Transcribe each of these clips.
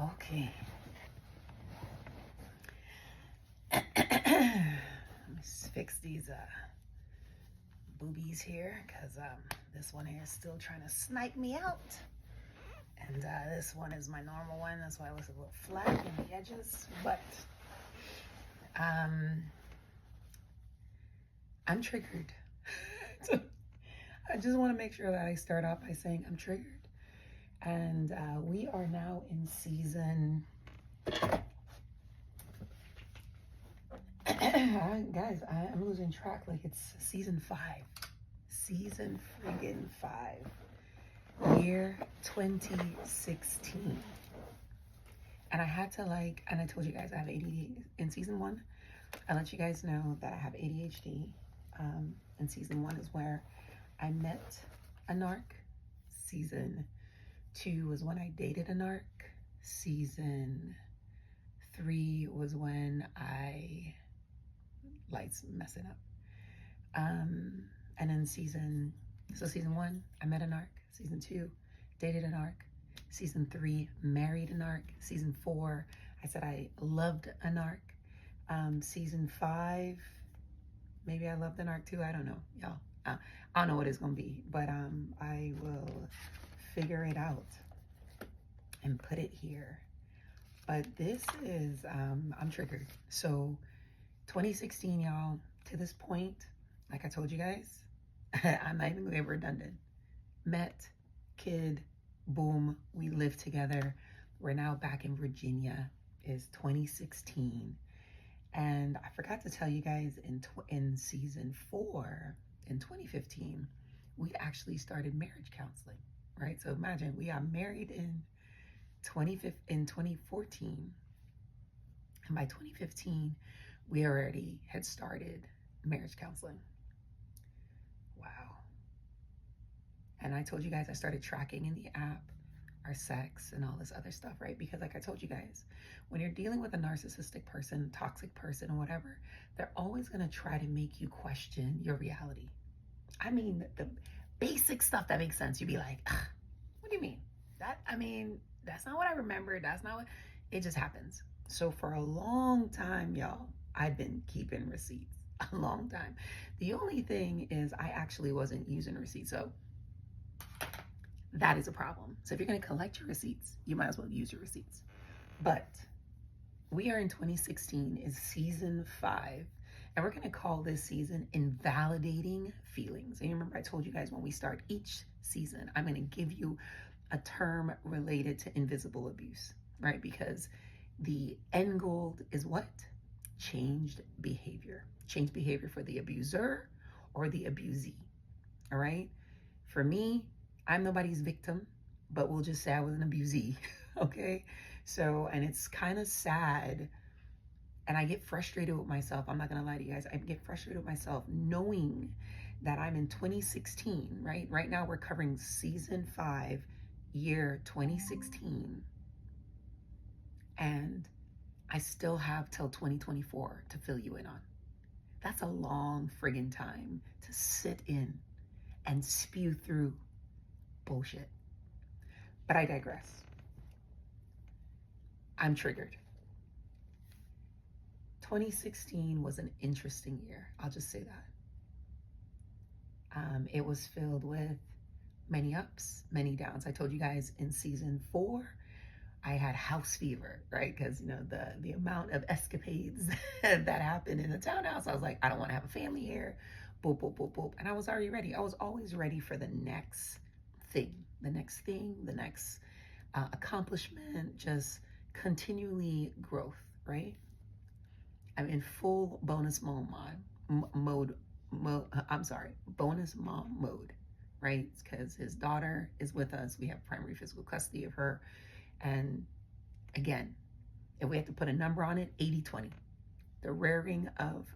Okay. Let me fix these boobies here, because this one here is still trying to snipe me out. And this one is my normal one. That's why it looks a little flat in the edges. But I'm triggered. I just want to make sure that I start off by saying I'm triggered. And we are now in season... Guys, I'm losing track. Like, it's season 5. Season friggin' 5. Year 2016. And I had to and I told you guys I have ADD in season 1. I let you guys know that I have ADHD. And season 1 is where I met a narc. Season 2 was when I dated a narc. Season 3 was when lights messing up. And then season 1, I met a narc. Season 2, dated a narc. Season 3, married a narc. Season 4, I said I loved a narc. Season 5, maybe I loved a narc too. I don't know, y'all. I don't know what it's gonna be, but I will figure it out and put it here. But this is, I'm triggered. So 2016, y'all, to this point, like I told you guys, I'm not even gonna get redundant. Met, kid, boom, we live together. We're now back in Virginia. It's 2016. And I forgot to tell you guys in season 4, in 2015, we actually started marriage counseling, right? So imagine we got married in 2014. And by 2015, we already had started marriage counseling. Wow. And I told you guys I started tracking in the app our sex and all this other stuff, right? Because like I told you guys, when you're dealing with a narcissistic person, toxic person, or whatever, they're always gonna try to make you question your reality. I mean, the basic stuff that makes sense, you'd be like, what do you mean? That's not what I remember. That's not what, it just happens. So for a long time, y'all, I've been keeping receipts, a long time. The only thing is I actually wasn't using receipts. So that is a problem. So if you're gonna collect your receipts, you might as well use your receipts. But we are in 2016, is season 5. And we're gonna call this season Invalidating Feelings. And you remember I told you guys when we start each season, I'm gonna give you a term related to invisible abuse, right? Because the end goal is what? Changed behavior. Changed behavior for the abuser or the abusee, all right? For me, I'm nobody's victim, but we'll just say I was an abusee, okay? So, and it's kind of sad, and I get frustrated with myself. I'm not gonna lie to you guys. I get frustrated with myself knowing that I'm in 2016, right? Right now we're covering season 5, year 2016. And I still have till 2024 to fill you in on. That's a long friggin' time to sit in and spew through bullshit. But I digress. I'm triggered. 2016 was an interesting year. I'll just say that. It was filled with many ups, many downs. I told you guys in season 4, I had house fever, right? Because, you know, the amount of escapades that happened in the townhouse, I was like, I don't want to have a family here. Boop, boop, boop, boop. And I was already ready. I was always ready for the next thing, the next accomplishment, just continually growth, right? I'm in full bonus bonus mom mode, right? Because his daughter is with us. We have primary physical custody of her. And again, if we have to put a number on it, 80-20. The rearing of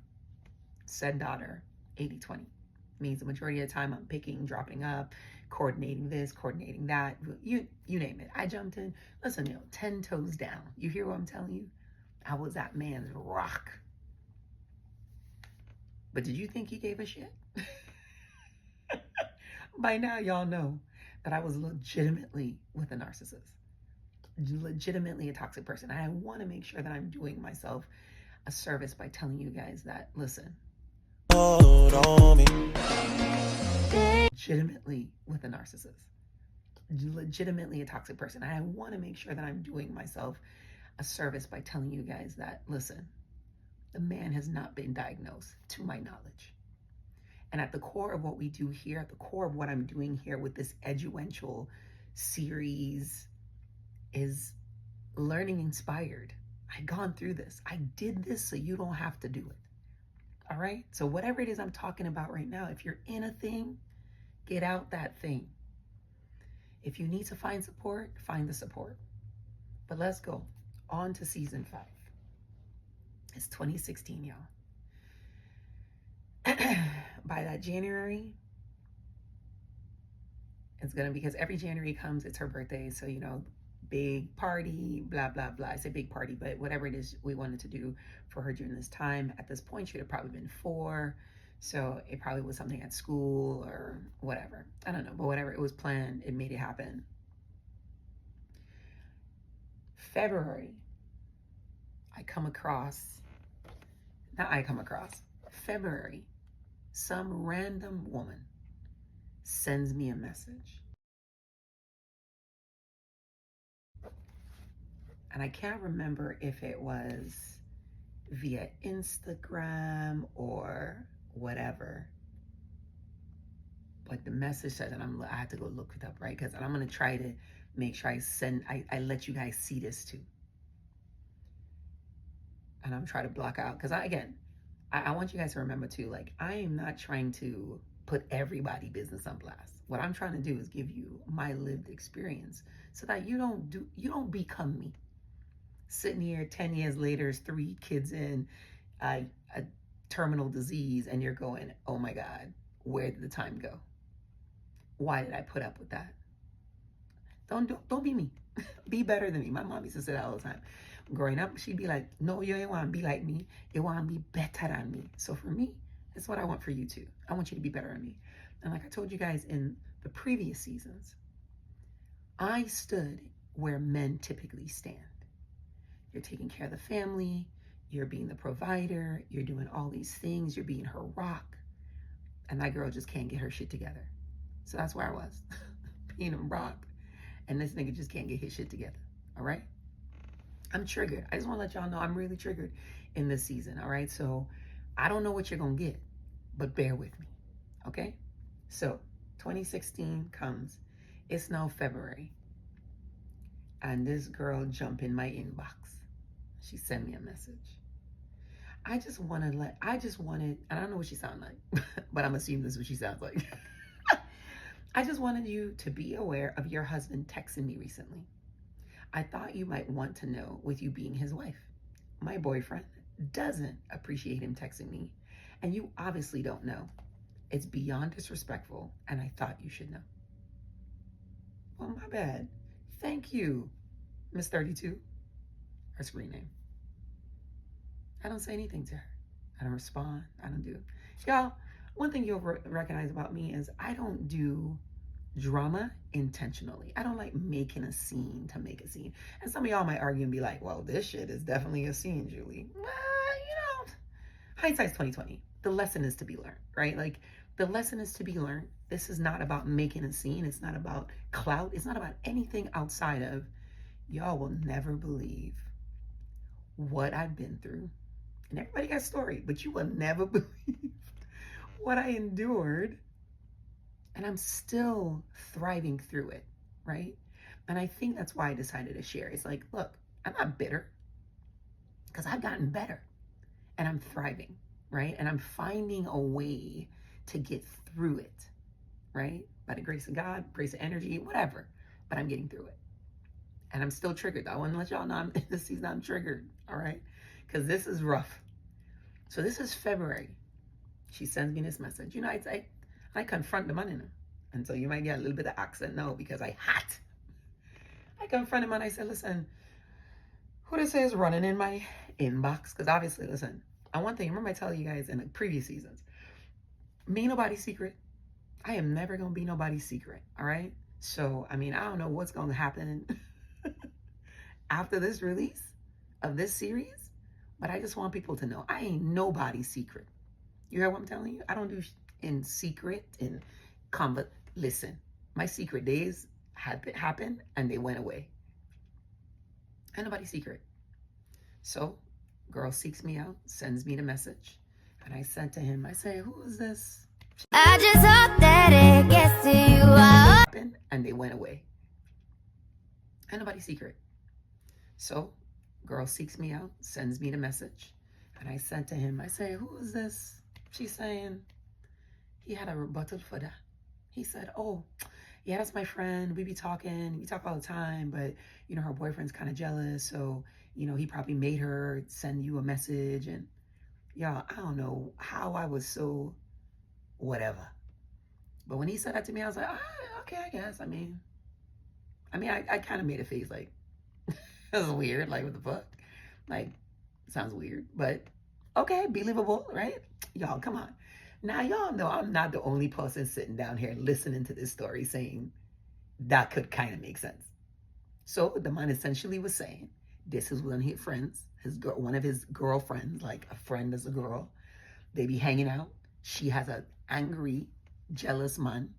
said daughter, 80-20. Means the majority of the time I'm picking, dropping up, coordinating this, coordinating that, you name it. I jumped in, listen, 10 toes down. You hear what I'm telling you? I was that man's rock. But did you think he gave a shit? By now, y'all know that I was legitimately with a narcissist. legitimately a toxic person. I want to make sure that I'm doing myself a service by telling you guys that, listen, legitimately with a narcissist, legitimately a toxic person. I want to make sure that I'm doing myself a service by telling you guys that, listen, the man has not been diagnosed to my knowledge. And at the core of what we do here, at the core of what I'm doing here with this Eduential series is learning inspired. I've gone through this. I did this so you don't have to do it. All right? So whatever it is I'm talking about right now, if you're in a thing, get out that thing. If you need to find support, find the support. But let's go on to season 5. It's 2016, y'all. By that January, it's gonna, because every January comes, it's her birthday, so big party, blah blah blah. I say big party, but whatever it is we wanted to do for her during this time. At this point, she would have probably been 4, so it probably was something at school or whatever. I don't know, but whatever it was planned, it made it happen. February, February, some random woman sends me a message. And I can't remember if it was via Instagram or whatever. But the message says, and I have to go look it up, right? Because I'm going to try to make sure I let you guys see this too. And I'm trying to block out, because I want you guys to remember too, like, I am not trying to put everybody business on blast. What I'm trying to do is give you my lived experience so that you don't become me. Sitting here 10 years later, 3 kids in, a terminal disease, and you're going, oh my God, where did the time go? Why did I put up with that? Don't be me. Be better than me. My mom used to say that all the time. Growing up, she'd be like, no, you ain't want to be like me. You want to be better than me. So for me, that's what I want for you too. I want you to be better than me. And like I told you guys in the previous seasons, I stood where men typically stand. You're taking care of the family. You're being the provider. You're doing all these things. You're being her rock. And that girl just can't get her shit together. So that's where I was, being a rock. And this nigga just can't get his shit together. All right? I'm triggered. I just want to let y'all know I'm really triggered in this season. All right? So I don't know what you're going to get, but bear with me. Okay? So 2016 comes. It's now February. And this girl jumped in my inbox. She sent me a message. I wanted, and I don't know what she sounds like, but I'm assuming this is what she sounds like. I just wanted you to be aware of your husband texting me recently. I thought you might want to know, with you being his wife. My boyfriend doesn't appreciate him texting me, and you obviously don't know. It's beyond disrespectful, and I thought you should know. Well, my bad. Thank you, Miss 32, her screen name. I don't say anything to her. I don't respond. I don't do. Y'all, one thing you'll recognize about me is I don't do drama intentionally. I don't like making a scene to make a scene. And some of y'all might argue and be like, well, this shit is definitely a scene, Julie. Well, hindsight's 2020. The lesson is to be learned, right? Like, the lesson is to be learned. This is not about making a scene. It's not about clout. It's not about anything outside of, y'all will never believe what I've been through. And everybody got a story, but you will never believe what I endured. And I'm still thriving through it, right? And I think that's why I decided to share. It's like, look, I'm not bitter, because I've gotten better and I'm thriving, right? And I'm finding a way to get through it, right? By the grace of God, grace of energy, whatever, but I'm getting through it. And I'm still triggered. I want to let y'all know I'm in this season, I'm triggered, all right? Because this is rough. So this is February. She sends me this message. I confront the man in him. And so you might get a little bit of accent now because I confront him and I said, listen, who this is running in my inbox? Because obviously, listen, one thing, remember I tell you guys in the previous seasons, me nobody's secret. I am never going to be nobody's secret, all right? So, I don't know what's going to happen. after this release of this series, but I just want people to know I ain't nobody's secret. You hear what I'm telling you? I don't do in secret and listen, my secret days had happened and they went away. Ain't nobody's secret. So, girl seeks me out, sends me the message, and I said to him, I say, who is this? I just hope that it gets to you. And they went away. Ain't nobody's secret. So, girl seeks me out, sends me the message, and I said to him, I say, who is this? She's saying, he had a rebuttal for that. He said, oh, yeah, that's my friend. We be talking. We talk all the time, but, you know, her boyfriend's kind of jealous. So, you know, he probably made her send you a message. And, y'all, I don't know how I was so whatever. But when he said that to me, I was like, okay, I guess. I mean, I kind of made a face like, it was weird. Like, what the fuck? Like, sounds weird. But, okay, believable, right? Y'all, come on. Now, y'all know I'm not the only person sitting down here listening to this story saying that could kind of make sense. So the man essentially was saying, this is one of his friends, one of his girlfriends, like a friend is a girl. They be hanging out. She has an angry, jealous man,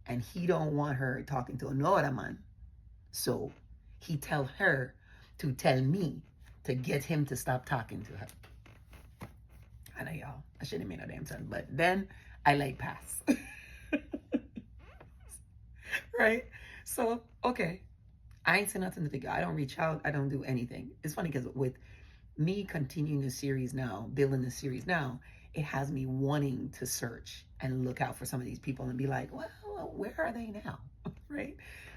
and he don't want her talking to another man. So he tell her to tell me to get him to stop talking to her. I know, y'all, I shouldn't have made no damn sense, but then I like pass. Right? So, okay. I ain't saying nothing to the guy. I don't reach out. I don't do anything. It's funny because with me continuing this series now, building this series now, it has me wanting to search and look out for some of these people and be like, well, where are they now? Right?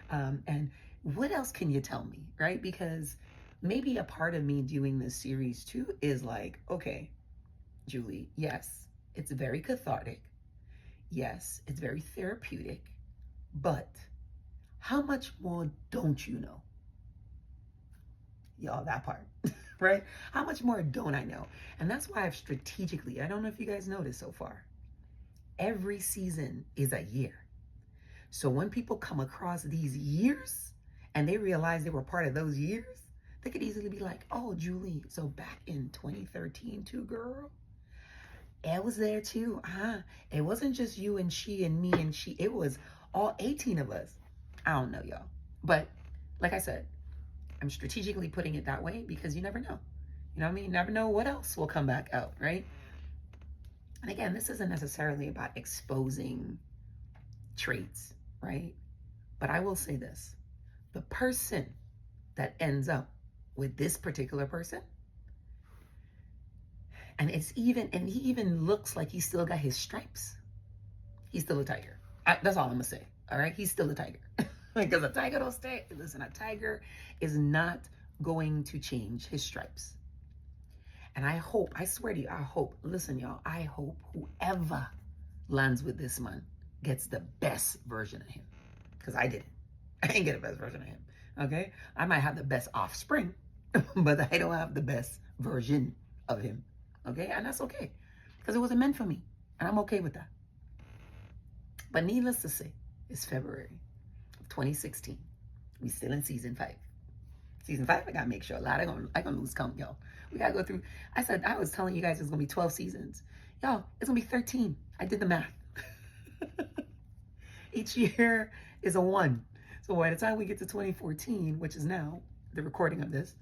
And what else can you tell me? Right? Because maybe a part of me doing this series too is like, okay, Julie, yes, it's very cathartic. Yes, it's very therapeutic. But how much more don't you know? Y'all, that part, right? How much more don't I know? And that's why I've strategically, I don't know if you guys noticed so far, every season is a year. So when people come across these years and they realize they were part of those years, they could easily be like, oh, Julie, so back in 2013 too, girl? It was there too. It wasn't just you and she and me and she. It was all 18 of us. I don't know, y'all. But like I said, I'm strategically putting it that way because you never know. You know what I mean? You never know what else will come back out, right? And again, this isn't necessarily about exposing traits, right? But I will say this. The person that ends up with this particular person, and he even looks like he still got his stripes. He's still a tiger. That's all I'm gonna say. All right, he's still a tiger. Because a tiger don't stay. Listen, a tiger is not going to change his stripes. And I hope, I swear to you, listen, y'all, I hope whoever lands with this man gets the best version of him. Because I didn't. I didn't get the best version of him. Okay? I might have the best offspring, but I don't have the best version of him. Okay? And that's okay. Because it wasn't meant for me. And I'm okay with that. But needless to say, it's February of 2016. We still in season 5. Season 5, I gotta make sure. I gonna lose count, y'all. We gotta go through. I was telling you guys it's gonna be 12 seasons. Y'all, it's gonna be 13. I did the math. Each year is a 1. So by the time we get to 2014, which is now the recording of this,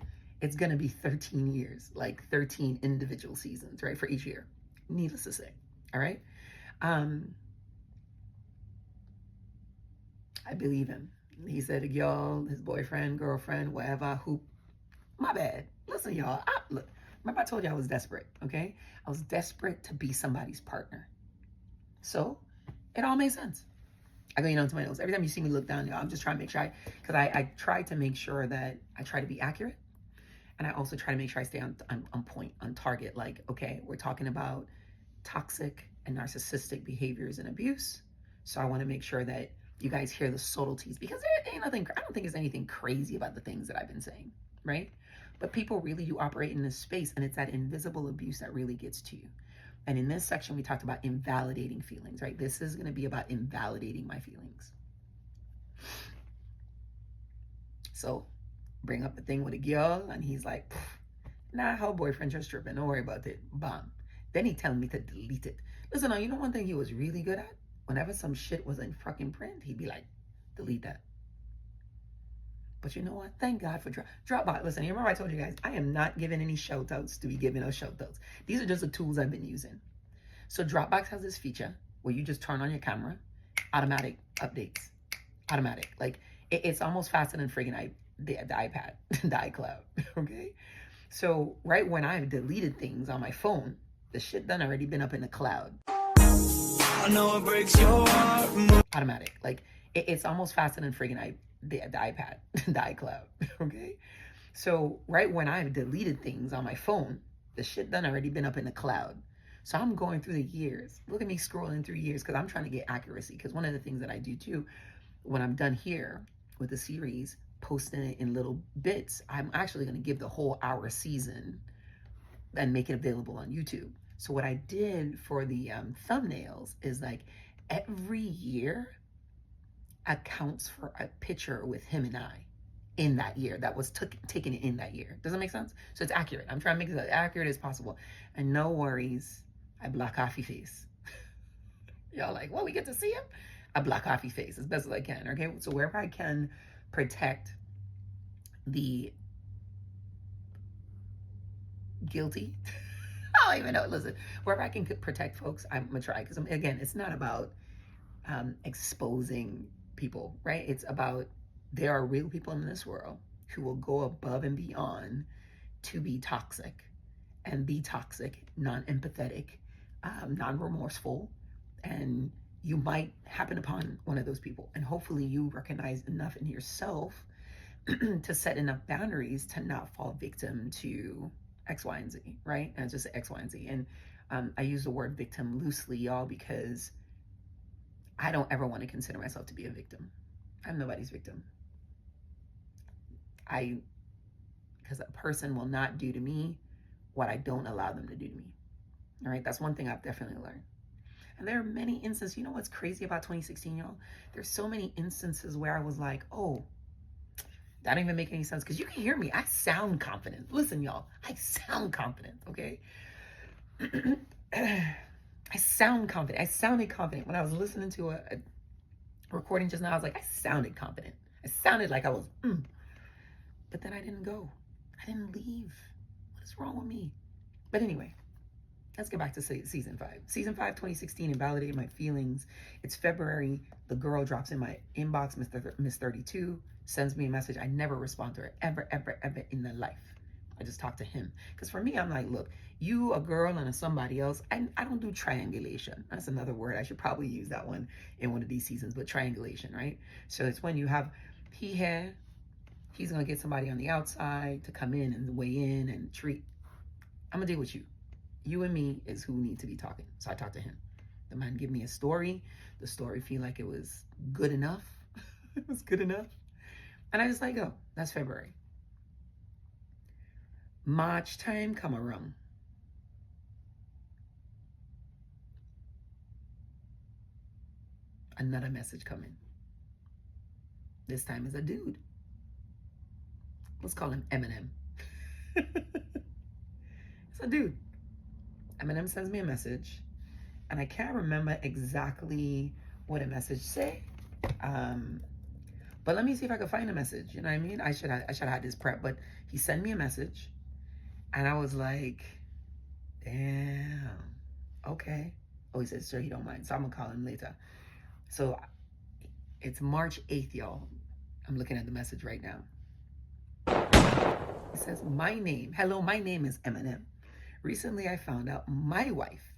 it's gonna be 13 years, like 13 individual seasons, right, for each year. Needless to say, all right? I believe him. He said, y'all, his boyfriend, girlfriend, whatever, my bad. Listen, y'all, look, remember I told you I was desperate, okay? I was desperate to be somebody's partner. So it all made sense. I go, into my nose. Every time you see me look down, y'all, I'm just trying to make sure because I try to make sure that I try to be accurate. And I also try to make sure I stay on point, on target. Like, okay, we're talking about toxic and narcissistic behaviors and abuse. So I want to make sure that you guys hear the subtleties because there ain't nothing, I don't think there's anything crazy about the things that I've been saying, right? But people really do operate in this space, and it's that invisible abuse that really gets to you. And in this section, we talked about invalidating feelings, right? This is going to be about invalidating my feelings. So bring up the thing with a girl, and he's like, nah, her boyfriend just tripping. Don't worry about it. Bam. Then he telling me to delete it. Listen, now, you know one thing he was really good at? Whenever some shit was in fucking print, he'd be like, delete that. But you know what? Thank God for Dropbox. Listen, you remember I told you guys, I am not giving any shout outs to be giving us shout outs. These are just the tools I've been using. So Dropbox has this feature where you just turn on your camera, automatic updates. Automatic. Like, it's almost faster than friggin' the iPad, the iCloud, okay? So right when I've deleted things on my phone, the shit done already been up in the cloud. I know it breaks your heart. Automatic. Like, it's almost faster than friggin' the iPad, the iCloud, okay? So right when I've deleted things on my phone, the shit done already been up in the cloud. So I'm going through the years. Look at me scrolling through years because I'm trying to get accuracy. Because one of the things that I do too, when I'm done here with the series, posting it in little bits, I'm actually going to give the whole hour season and make it available on YouTube. So what I did for the thumbnails is like every year accounts for a picture with him and I in that year that was taken in that year. Does that make sense? So it's accurate. I'm trying to make it as accurate as possible. And no worries, I block off your face. Y'all like, well, we get to see him? I block off your face as best as I can, okay? So wherever I can protect the guilty, I don't even know, listen, wherever I can protect folks, I'm gonna try. Because again, it's not about exposing people, right? It's about there are real people in this world who will go above and beyond to be toxic, and be toxic, non-empathetic, non-remorseful, and you might happen upon one of those people. And hopefully you recognize enough in yourself to set enough boundaries to not fall victim to X, Y, and Z, right? And just X, Y, and Z. And I use the word victim loosely, y'all, because I don't ever want to consider myself to be a victim. I'm nobody's victim. Because a person will not do to me what I don't allow them to do to me. All right, that's one thing I've definitely learned. And there are many instances, you know what's crazy about 2016, y'all? There's so many instances where I was like, oh, that don't even make any sense. Because you can hear me, I sound confident. Listen, y'all, I sound confident, okay? I sound confident. I sounded confident. When I was listening to a recording just now, I was like, I sounded confident. I sounded like I was, But then I didn't go. I didn't leave. What is wrong with me? But anyway, let's get back to season 5. Season 5, 2016, Invalidate My Feelings. It's February. The girl drops in my inbox, Miss 32, sends me a message. I never respond to her, ever, ever, ever in their life. I just talk to him. Because for me, I'm like, look, you, a girl, and a somebody else, I don't do triangulation. That's another word. I should probably use that one in one of these seasons, but triangulation, right? So it's when you have he's going to get somebody on the outside to come in and weigh in and treat. I'm going to deal with you. You and me is who need to be talking. So I talk to him. The man give me a story. The story feel like it was good enough. It was good enough. And I just let go. That's February. March time come around. Another message coming. This time is a dude. Let's call him Eminem. It's a dude. Eminem sends me a message, and I can't remember exactly what a message say. But let me see if I can find a message. You know what I mean? I should have had this prep, but he sent me a message, and I was like, damn, okay. Oh, he said, sure, he don't mind. So I'm gonna call him later. So it's March 8th, y'all. I'm looking at the message right now. It says, hello, my name is Eminem. Recently, I found out my wife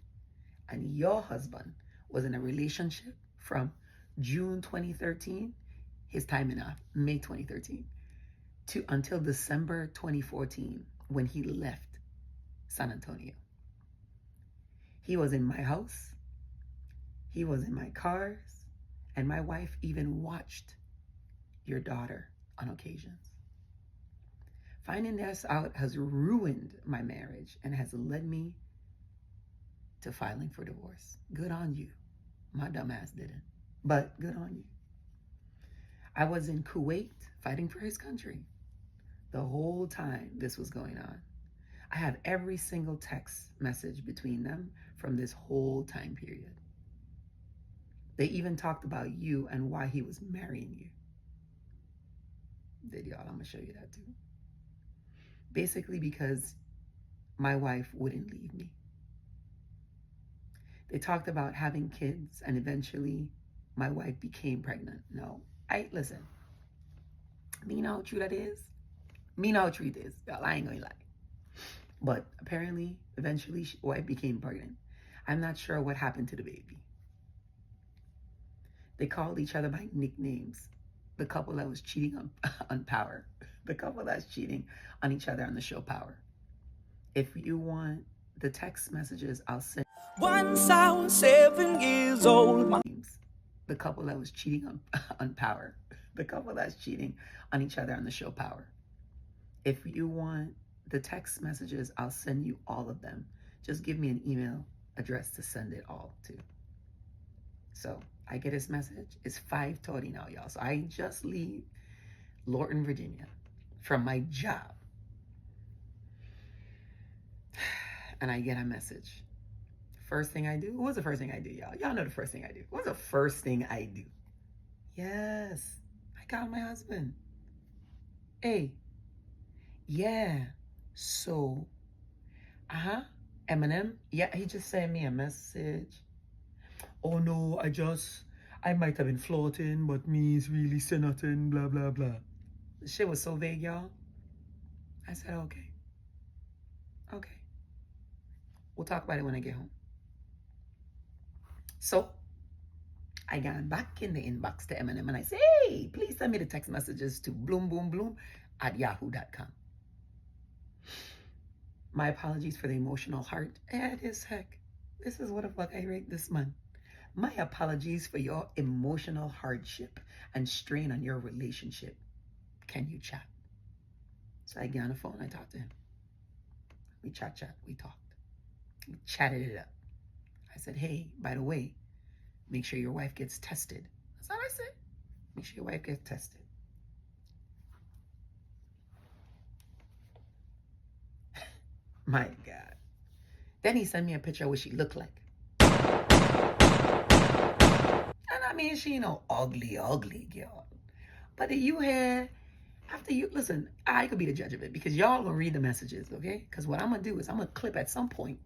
and your husband was in a relationship from June 2013, his time in May 2013, to until December 2014, when he left San Antonio. He was in my house, he was in my cars, and my wife even watched your daughter on occasions. Finding this out has ruined my marriage and has led me to filing for divorce. Good on you. My dumb ass didn't, but good on you. I was in Kuwait fighting for his country. the whole time this was going on. I have every single text message between them from this whole time period. They even talked about you and why he was marrying you. Did y'all? I'm gonna show you that too. Basically because my wife wouldn't leave me. They talked about having kids and eventually my wife became pregnant. No, listen. Me know how true that is. Me know how true it is. Y'all, I ain't gonna lie. But apparently, eventually, wife became pregnant. I'm not sure what happened to the baby. They called each other by nicknames. The couple that was cheating on Power. The couple that's cheating on each other on the show Power. If you want the text messages, I'll send. Once I was 7 years old. The couple that was cheating on Power. The couple that's cheating on each other on the show Power. If you want the text messages, I'll send you all of them. Just give me an email address to send it all to. So I get this message. It's 5:30 now, y'all. So I just leave Lorton, Virginia from my job. And I get a message. First thing I do, what was the first thing I do, y'all? Y'all know the first thing I do. What's the first thing I do? Yes, I called my husband. Hey, yeah, so, Eminem, yeah, he just sent me a message. Oh no, I might have been floating, but me's really say nothing, blah, blah, blah. The shit was so vague, y'all. I said, okay. We'll talk about it when I get home. So I got back in the inbox to Eminem and I say, hey, please send me the text messages to bloom@yahoo.com. My apologies for the emotional heart. It is heck. This is what the fuck I rate this month. My apologies for your emotional hardship and strain on your relationship. Can you chat? So I get on the phone, I talked to him. We chat, we talked. We chatted it up. I said, hey, by the way, make sure your wife gets tested. That's all I said. Make sure your wife gets tested. My God. Then he sent me a picture of what she looked like. And I mean, she ugly girl. But you had, after you, listen, I could be the judge of it because y'all gonna read the messages, okay? Because what I'm gonna do is I'm gonna clip at some point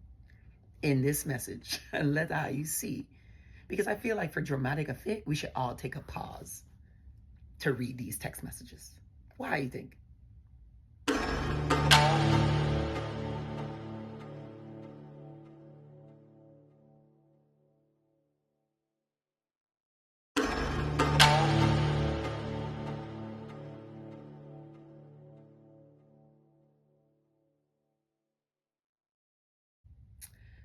in this message and let you see. Because I feel like for dramatic effect, we should all take a pause to read these text messages. Why do you think?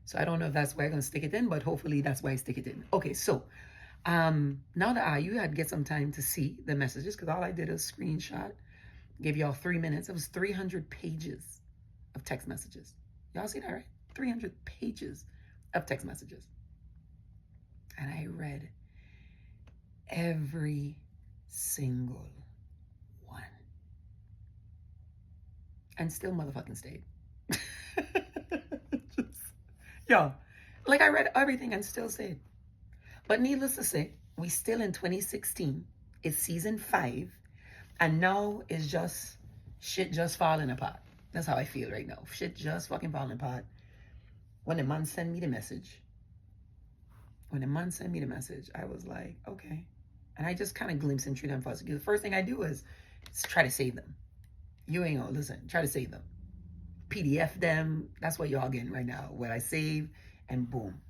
So I don't know if that's why I'm going to stick it in, but hopefully that's why I stick it in. Okay, so now that you had get some time to see the messages, because all I did is screenshot, gave y'all 3 minutes. It was 300 pages of text messages. Y'all see that, right? 300 pages of text messages. And I read every single one. And still motherfucking stayed. Yo, like I read everything and still stayed. But needless to say, we still in 2016. It's season 5. And now it's just, shit just falling apart. That's how I feel right now. Shit just fucking falling apart. When the man sent me the message, I was like, okay. And I just kind of glimpsed into them first. The first thing I do is try to save them. You ain't gonna listen. Try to save them. PDF them. That's what y'all getting right now. What I save and boom.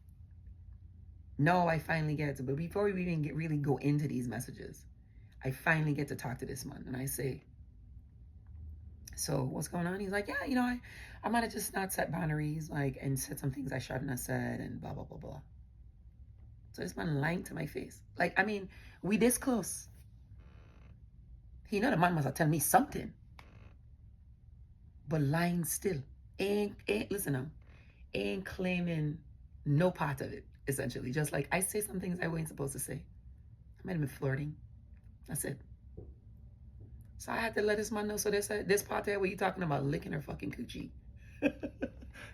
No, I finally get to. But before we even really go into these messages, I finally get to talk to this man. And I say, so what's going on? He's like, yeah, I might have just not set boundaries, like, and said some things I shouldn't have said and blah, blah, blah, blah. So this man lying to my face. Like, I mean, we this close. The man must have told me something. But lying still. Ain't listen now. Ain't claiming no part of it, essentially. Just like I say some things I wasn't supposed to say. I might have been flirting. That's it. So I had to let this man know. So this part there where you talking about licking her fucking coochie.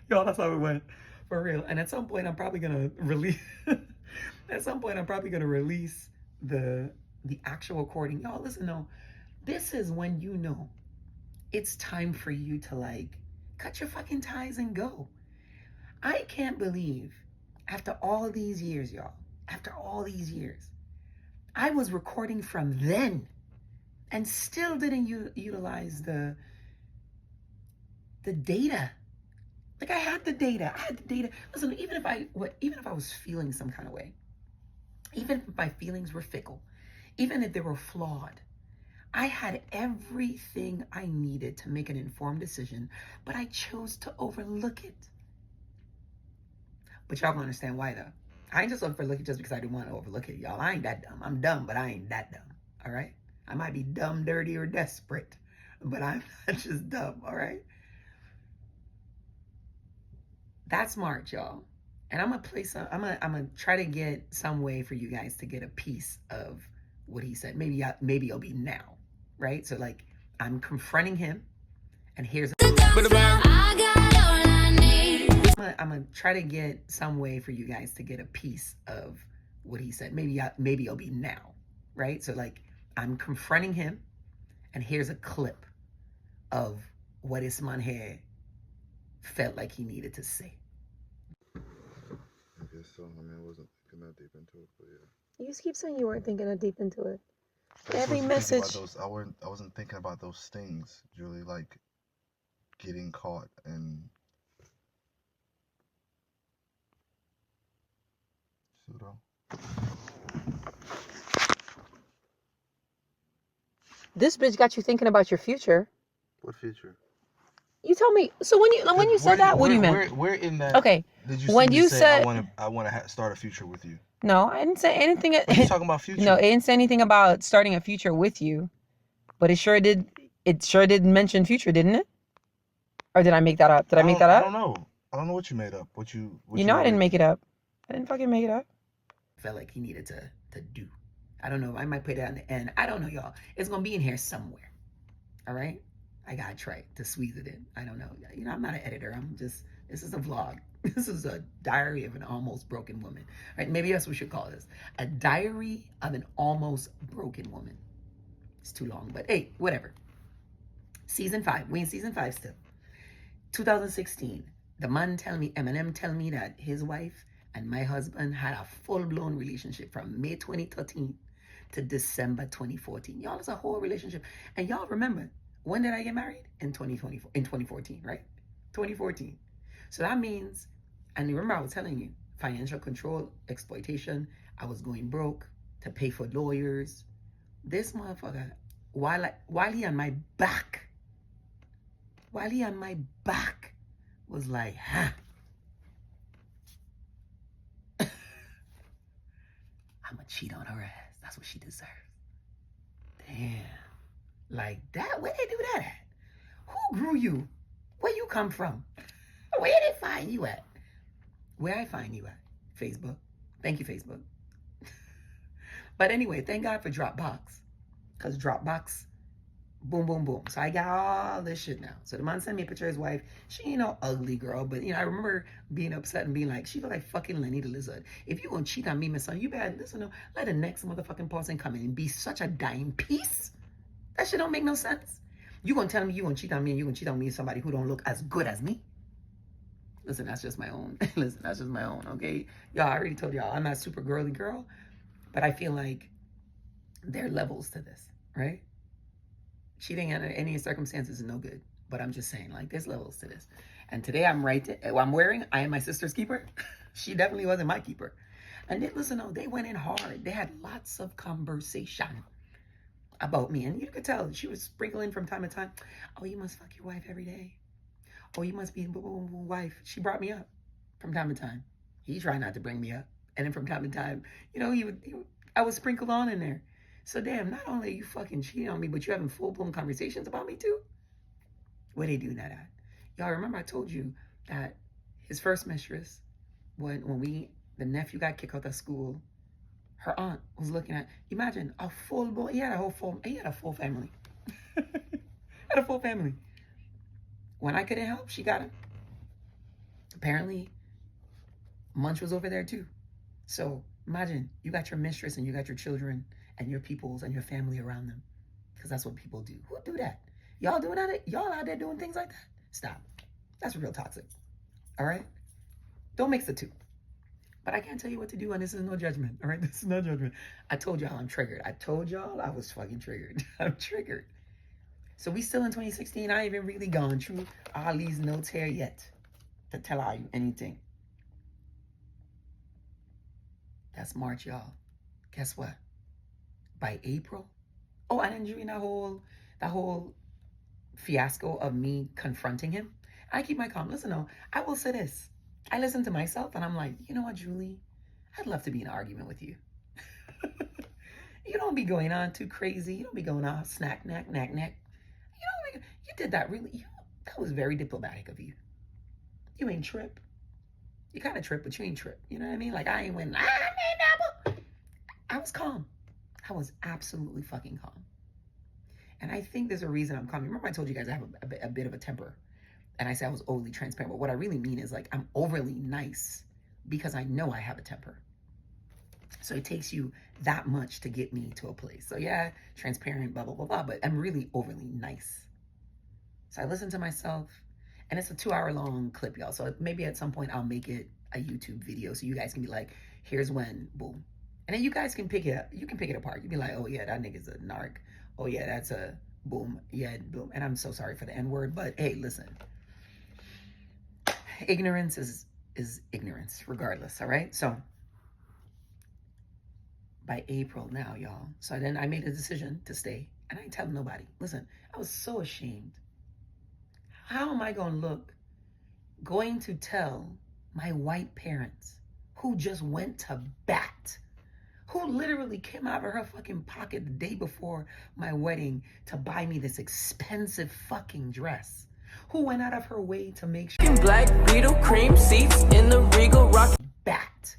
Y'all, that's how it went. For real. And at some point I'm probably gonna release the actual recording. Y'all listen though. This is when you know it's time for you to like cut your fucking ties and go. I can't believe after all these years, y'all, after all these years, I was recording from then and still didn't utilize the data. Like I had the data. Listen, even if I was feeling some kind of way, even if my feelings were fickle, even if they were flawed, I had everything I needed to make an informed decision, but I chose to overlook it. But y'all don't understand why though. I ain't just overlook it just because I didn't want to overlook it, y'all. I ain't that dumb. I'm dumb, but I ain't that dumb. All right? I might be dumb, dirty, or desperate, but I'm not just dumb. All right? That's March, y'all. And I'm gonna try to get some way for you guys to get a piece of what he said. Maybe it'll be now, right? So like I'm confronting him, and here's I'm gonna try to get some way for you guys to get a piece of what he said. Maybe it'll be now, right? So like I'm confronting him, and here's a clip of what this man here felt like he needed to say. I guess so. I mean, I wasn't thinking that deep into it, but yeah. You just keep saying you weren't thinking that deep into it. I Every message. I wasn't thinking about those things, Julie, like getting caught and pseudo. This bitch got you thinking about your future. What future? You tell me. So when you said that, what do you mean? Where in that? Okay. Did you when you say said I want to start a future with you? No, I didn't say anything. But you're talking about future. No, it didn't say anything about starting a future with you. But it sure did. It sure did mention future, didn't it? Or did I make that up? Did I make that up? I don't know. I don't know what you made up. What you I didn't make it up. I didn't fucking make it up. Felt like he needed to do. I don't know. I might put it on the end. I don't know, y'all. It's gonna be in here somewhere. All right. I gotta try to squeeze it in. I don't know. You know, I'm not an editor. This is a vlog. This is a diary of an almost broken woman. Right? Maybe that's what we should call this. A diary of an almost broken woman. It's too long, but hey, whatever. Season 5. We in season 5 still. 2016. The man Eminem tell me that his wife and my husband had a full-blown relationship from May 2013 to December 2014. Y'all, it's a whole relationship. And y'all remember, when did I get married? In 2014, right? 2014. So that means, and remember I was telling you, financial control, exploitation, I was going broke to pay for lawyers. This motherfucker, while he on my back, was like, huh. I'ma cheat on her ass. That's what she deserves. Damn. Like that? Where they do that at? Who grew you? Where you come from? Where they find you at? Where I find you at? Facebook. Thank you, Facebook. But anyway, thank God for Dropbox. Because Dropbox, boom, boom, boom. So I got all this shit now. So the man sent me a picture of his wife. She ain't no ugly girl, but I remember being upset and being like, she look like fucking Lenny the Lizard. If you gonna cheat on me, my son, you better listen. Let the next motherfucking person come in and be such a dime piece. That shit don't make no sense. You gonna tell me you gonna cheat on me and you gonna cheat on me somebody who don't look as good as me? Listen, that's just my own. Okay? Y'all, I already told y'all I'm not a super girly girl, but I feel like there are levels to this, right? Cheating under any circumstances is no good, but I'm just saying, like, there's levels to this. And today I am my sister's keeper. She definitely wasn't my keeper. And they went in hard. They had lots of conversation about me. And you could tell she was sprinkling from time to time. Oh, you must fuck your wife every day. Oh, you must be wife. She brought me up from time to time. He tried not to bring me up. And then from time to time, I was sprinkled on in there. So damn, not only are you fucking cheating on me, but you having full-blown conversations about me too? Where they do that at? Y'all remember I told you that his first mistress, when the nephew got kicked out of school, her aunt was looking at, imagine a full-blown, he had a full family. Had a full family. When I couldn't help, she got him. Apparently, Munch was over there too. So imagine you got your mistress and you got your children and your peoples and your family around them. Because that's what people do. Who do that? Y'all doing that? Y'all out there doing things like that? Stop. That's real toxic. All right? Don't mix the two. But I can't tell you what to do, and this is no judgment. All right? This is no judgment. I told y'all I'm triggered. I told y'all I was fucking triggered. I'm triggered. So we still in 2016. I ain't even really gone through all these notes here yet to tell you anything. That's March, y'all. Guess what? By April. Oh, and then during that whole fiasco of me confronting him, I keep my calm. Listen, no, I will say this. I listen to myself and I'm like, you know what, Julie? I'd love to be in an argument with you. You don't be going on too crazy. You don't be going on snack, knack. You did that really. That was very diplomatic of you. You ain't trip. You kind of trip, but you ain't trip. You know what I mean? Like I ain't went, I was calm. I was absolutely fucking calm. And I think there's a reason I'm calm. Remember I told you guys I have a bit of a temper. And I said I was overly transparent. But what I really mean is like I'm overly nice because I know I have a temper. So it takes you that much to get me to a place. So yeah, transparent, blah, blah, blah, blah. But I'm really overly nice. So I listen to myself. And it's a 2-hour long clip, y'all. So maybe at some point I'll make it a YouTube video so you guys can be like, here's when, boom. And then you guys can pick it up. You can pick it apart. You be like, oh yeah, that nigga's a narc. Oh yeah, that's a boom. Yeah, boom. And I'm so sorry for the N-word, but hey, listen. Ignorance is ignorance, regardless, all right? So by April now, y'all. So then I made a decision to stay. And I ain't telling nobody. Listen, I was so ashamed. How am I going to tell my white parents who just went to bat, who literally came out of her fucking pocket the day before my wedding to buy me this expensive fucking dress, who went out of her way to make sure Black Beetle cream seats in the Regal Rock bat,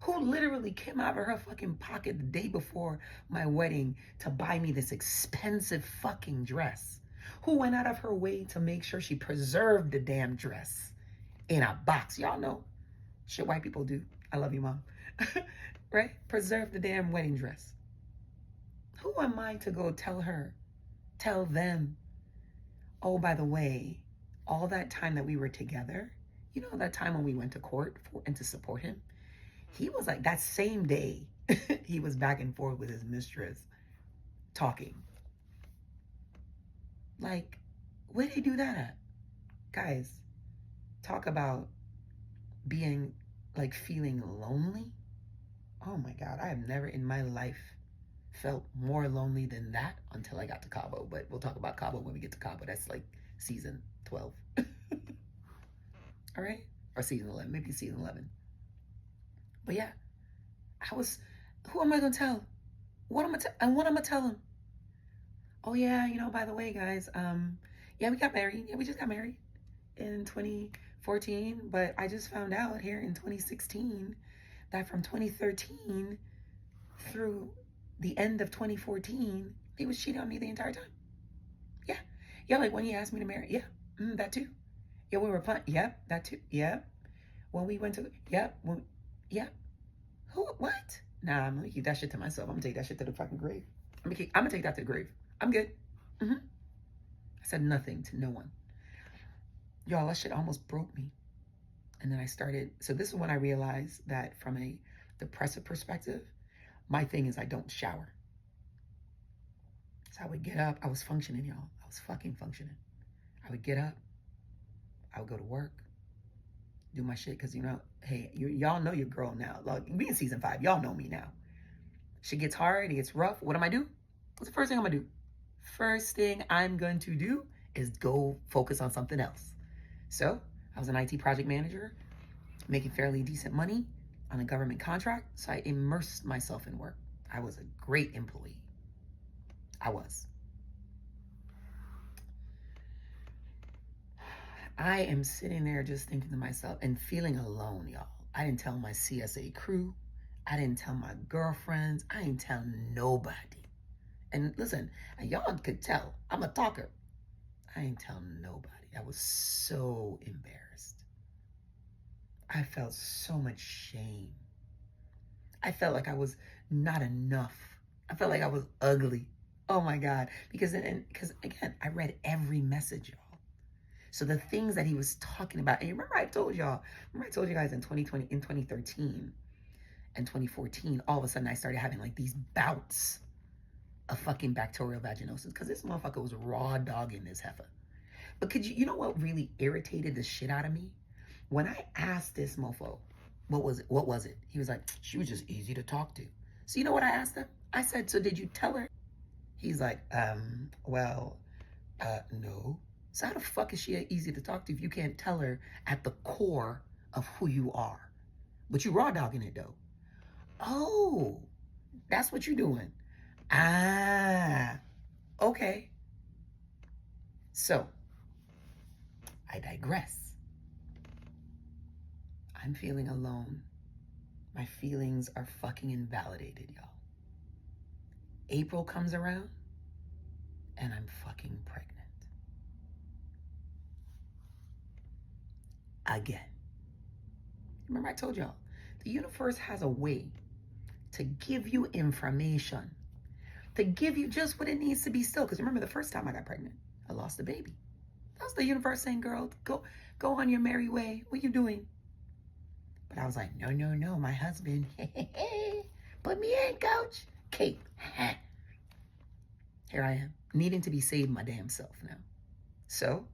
who literally came out of her fucking pocket the day before my wedding to buy me this expensive fucking dress, who went out of her way to make sure she preserved the damn dress in a box. Y'all know shit white people do. I love you, Mom. Right? Preserve the damn wedding dress. Who am I to go tell them, oh, by the way, all that time that we were together, you know that time when we went to court and to support him? He was like, that same day, he was back and forth with his mistress talking. Like, where did they do that at? Guys, talk about being, like, feeling lonely. Oh my God, I have never in my life felt more lonely than that until I got to Cabo. But we'll talk about Cabo when we get to Cabo. That's like season 12. All right? Or season 11, maybe season 11. But yeah, who am I going to tell? What am I going to tell him? Oh yeah, you know, by the way, guys, yeah, we got married. Yeah, we just got married in 2014, but I just found out here in 2016 that from 2013 through the end of 2014, he was cheating on me the entire time. Yeah. Yeah, like when he asked me to marry. Yeah, that too. Yeah, we were fun. Yep, that too. Yep. When we went to, yep. Yep. Who, what? Nah, I'm gonna keep that shit to myself. I'm gonna take that shit to the fucking grave. I'm gonna take that to the grave. I'm good. I said nothing to no one. Y'all, that shit almost broke me. And then I started, so this is when I realized that from a depressive perspective, my thing is I don't shower. So I would get up, I was functioning, y'all. I was fucking functioning. I would get up, I would go to work, do my shit, because you know, hey, y'all know your girl now. Like, we in season 5, y'all know me now. Shit gets hard, it gets rough. What am I do? What's the first thing I'm gonna do? First thing I'm going to do is go focus on something else. So I was an IT project manager, making fairly decent money on a government contract. So I immersed myself in work. I was a great employee. I was. I am sitting there just thinking to myself and feeling alone, y'all. I didn't tell my CSA crew. I didn't tell my girlfriends. I didn't tell nobody. And listen, and y'all could tell I'm a talker. I ain't telling nobody. I was so embarrassed. I felt so much shame. I felt like I was not enough. I felt like I was ugly. Oh my God. Because again, I read every message, y'all. So the things that he was talking about, and you remember I told you guys in 2020, in 2013 and 2014, all of a sudden I started having like these bouts of fucking bacterial vaginosis because this motherfucker was raw dogging this heifer. But could you know what really irritated the shit out of me? When I asked this mofo, what was it? He was like, she was just easy to talk to. So you know what I asked him? I said, so did you tell her? He's like, well, no. So how the fuck is she easy to talk to if you can't tell her at the core of who you are? But you raw dogging it though. Oh, that's what you're doing. Ah, okay. So, I digress. I'm feeling alone. My feelings are fucking invalidated, y'all. April comes around, and I'm fucking pregnant. Again. Remember I told y'all, the universe has a way to give you information, to give you just what it needs to be still. Because remember the first time I got pregnant, I lost a baby. That was the universe saying, girl, go on your merry way. What you doing? But I was like, no, my husband. Put me in, coach. Kate. Here I am, needing to be saved my damn self now. So,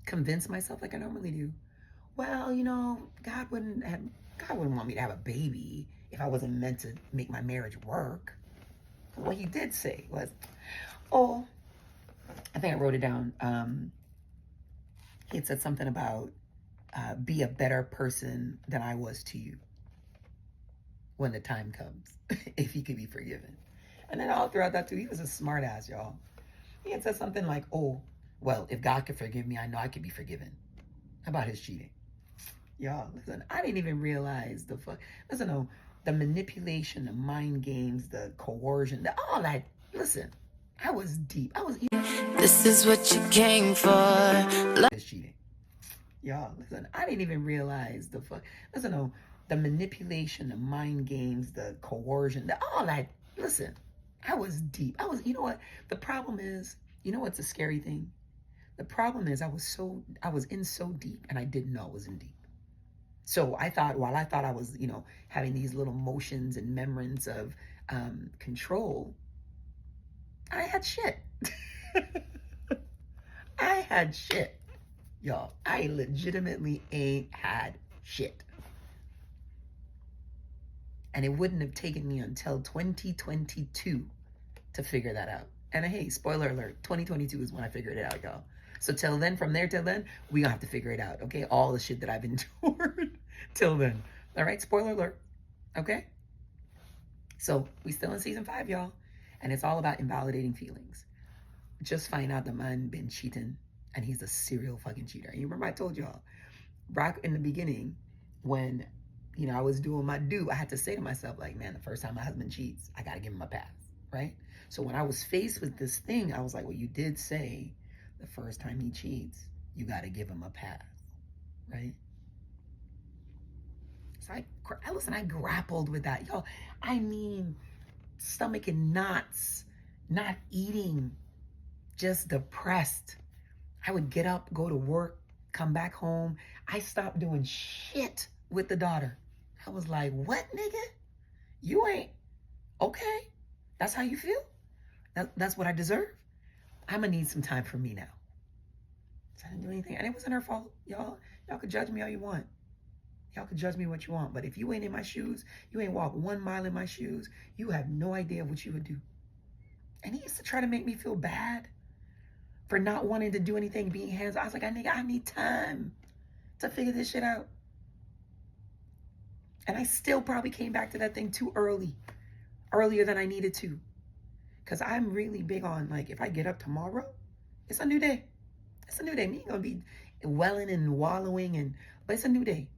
convince myself like I normally do. Well, you know, God wouldn't want me to have a baby if I wasn't meant to make my marriage work. What he did say was, I think I wrote it down. He had said something about be a better person than I was to you when the time comes, if he could be forgiven. And then all throughout that too, he was a smart ass, y'all. He had said something like, well, if God could forgive me, I know I could be forgiven. How about his cheating? Y'all, listen, I didn't even realize the manipulation, the mind games, the coercion, all that. Listen, I was deep. This is what you came for. His cheating. Y'all, listen, I didn't even realize the manipulation, the mind games, the coercion, all that. Listen, I was deep. You know what? The problem is, you know what's a scary thing? The problem is I was in so deep and I didn't know I was in deep. So while I thought I was, having these little motions and memories of control, I had shit. I had shit. Y'all, I legitimately ain't had shit. And it wouldn't have taken me until 2022 to figure that out. And hey, spoiler alert, 2022 is when I figured it out, y'all. So from there till then, we gonna have to figure it out, okay? All the shit that I've endured till then. All right, spoiler alert, okay? So we still in season 5, y'all. And it's all about invalidating feelings. Just find out the man been cheating and he's a serial fucking cheater. And you remember I told y'all, back in the beginning, when, I was doing my due, I had to say to myself, like, man, the first time my husband cheats, I gotta give him a pass, right? So when I was faced with this thing, I was like, well, you did say the first time he cheats, you gotta give him a pass, right? So I grappled with that. Y'all, I mean, stomach in knots, not eating, just depressed. I would get up, go to work, come back home. I stopped doing shit with the daughter. I was like, what, nigga? You ain't okay? That's how you feel? That's what I deserve? I'm gonna need some time for me now. So I didn't do anything. And it wasn't her fault, y'all. Y'all could judge me all you want. Y'all could judge me what you want. But if you ain't in my shoes, you ain't walked 1 mile in my shoes, you have no idea what you would do. And he used to try to make me feel bad for not wanting to do anything, being hands. I was like, nigga, I need time to figure this shit out. And I still probably came back to that thing too earlier than I needed to. Because I'm really big on, like, if I get up tomorrow, it's a new day. It's a new day. Me ain't gonna be welling and wallowing, but it's a new day.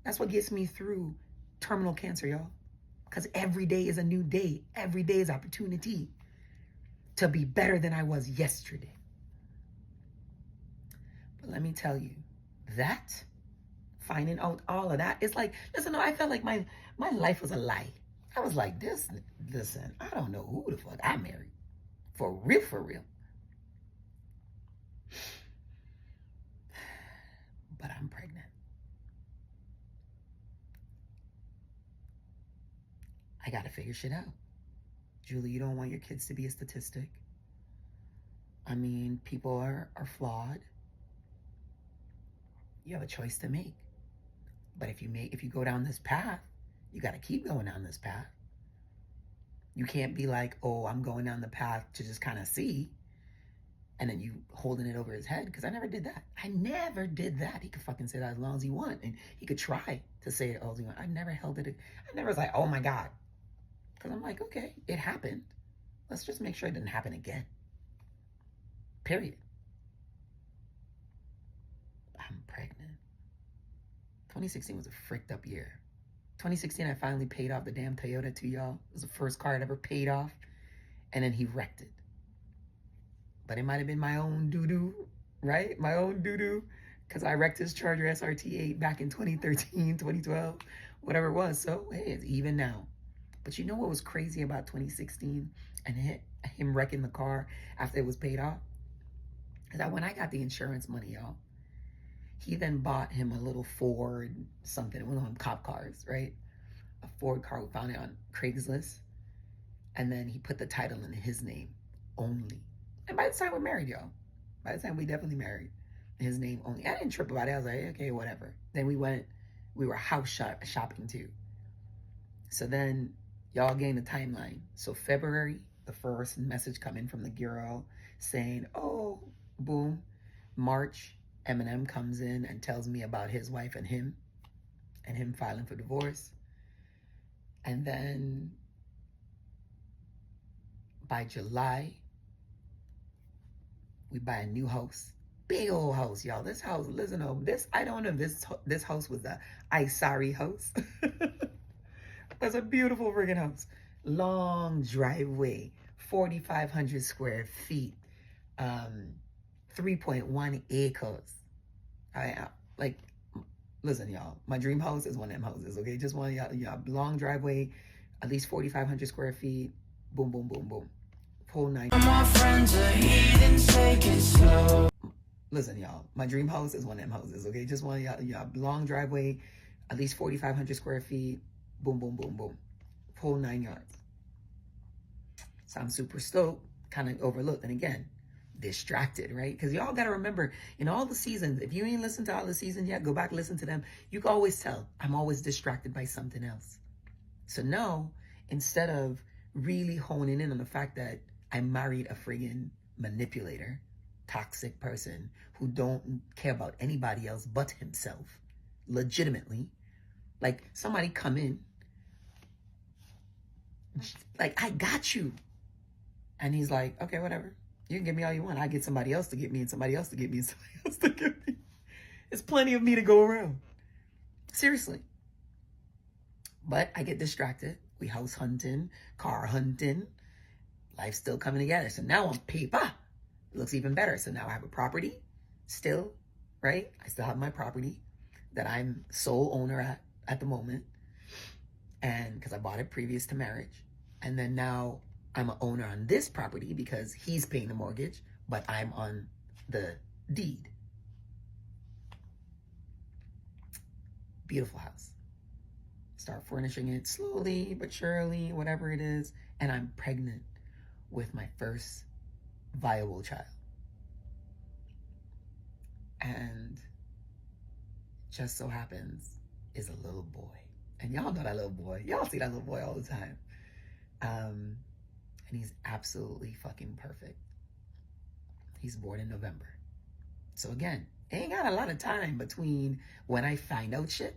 That's what gets me through terminal cancer, y'all. Because every day is a new day. Every day is opportunity to be better than I was yesterday. But let me tell you, that, finding out all of that, it's like, listen, I felt like my life was a lie. I was like, listen, I don't know who the fuck I married. For real, for real. But I'm pregnant. I gotta figure shit out. Julie, you don't want your kids to be a statistic. I mean, people are flawed. You have a choice to make. But if you go down this path, you gotta keep going down this path. You can't be like, oh, I'm going down the path to just kind of see, and then you holding it over his head, because I never did that. I never did that. He could fucking say that as long as he want, and he could try to say it all as he want. I never held it. I never was like, oh my God. Because I'm like, okay, it happened. Let's just make sure it didn't happen again. Period. I'm pregnant. 2016 was a fricked up year. 2016, I finally paid off the damn Toyota to y'all. It was the first car I'd ever paid off. And then he wrecked it. But it might have been my own doo-doo, right? My own doo-doo. Because I wrecked his Charger SRT8 back in 2013, 2012, whatever it was. So, hey, it's even now. But you know what was crazy about 2016 and him wrecking the car after it was paid off? Is that when I got the insurance money, y'all, he then bought him a little Ford something, one of them cop cars, right? A Ford car. We found it on Craigslist. And then he put the title in his name only. And by the time we're married, y'all, by the time we definitely married, his name only. I didn't trip about it. I was like, okay, whatever. Then we were house shopping too. So then y'all gain the timeline. So February, the first message coming from the girl saying, oh, boom. March, Eminem comes in and tells me about his wife and him filing for divorce. And then by July, we buy a new house. Big old house, y'all. This house, listen up. I don't know if this house was the Isari house. It's a beautiful friggin' house. Long driveway, 4,500 square feet, 3.1 acres. Listen, y'all, my dream house is one of them houses, okay? Just one, y'all, long driveway, at least 4,500 square feet, boom, boom, boom, boom. Whole night. My friends are heathens, take it slow. Listen, y'all, my dream house is one of them houses, okay? Just one, y'all, long driveway, at least 4,500 square feet, boom, boom, boom, boom. Whole 9 yards. So I'm super stoked, kind of overlooked. And again, distracted, right? Because y'all got to remember, in all the seasons, if you ain't listened to all the seasons yet, go back, listen to them. You can always tell I'm always distracted by something else. So now, instead of really honing in on the fact that I married a friggin' manipulator, toxic person who don't care about anybody else but himself, legitimately, like somebody come in, like, I got you. And he's like, okay, whatever. You can give me all you want. I get somebody else to get me and somebody else to get me and somebody else to get me. There's plenty of me to go around. Seriously. But I get distracted. We house hunting, car hunting. Life's still coming together. So now on paper, it looks even better. So now I have a property still, right? I still have my property that I'm sole owner at the moment. And because I bought it previous to marriage. And then now I'm an owner on this property because he's paying the mortgage, but I'm on the deed. Beautiful house. Start furnishing it slowly but surely, whatever it is. And I'm pregnant with my first viable child. And just so happens is a little boy. And y'all know that little boy. Y'all see that little boy all the time. And he's absolutely fucking perfect. He's born in November. So again, ain't got a lot of time between when I find out shit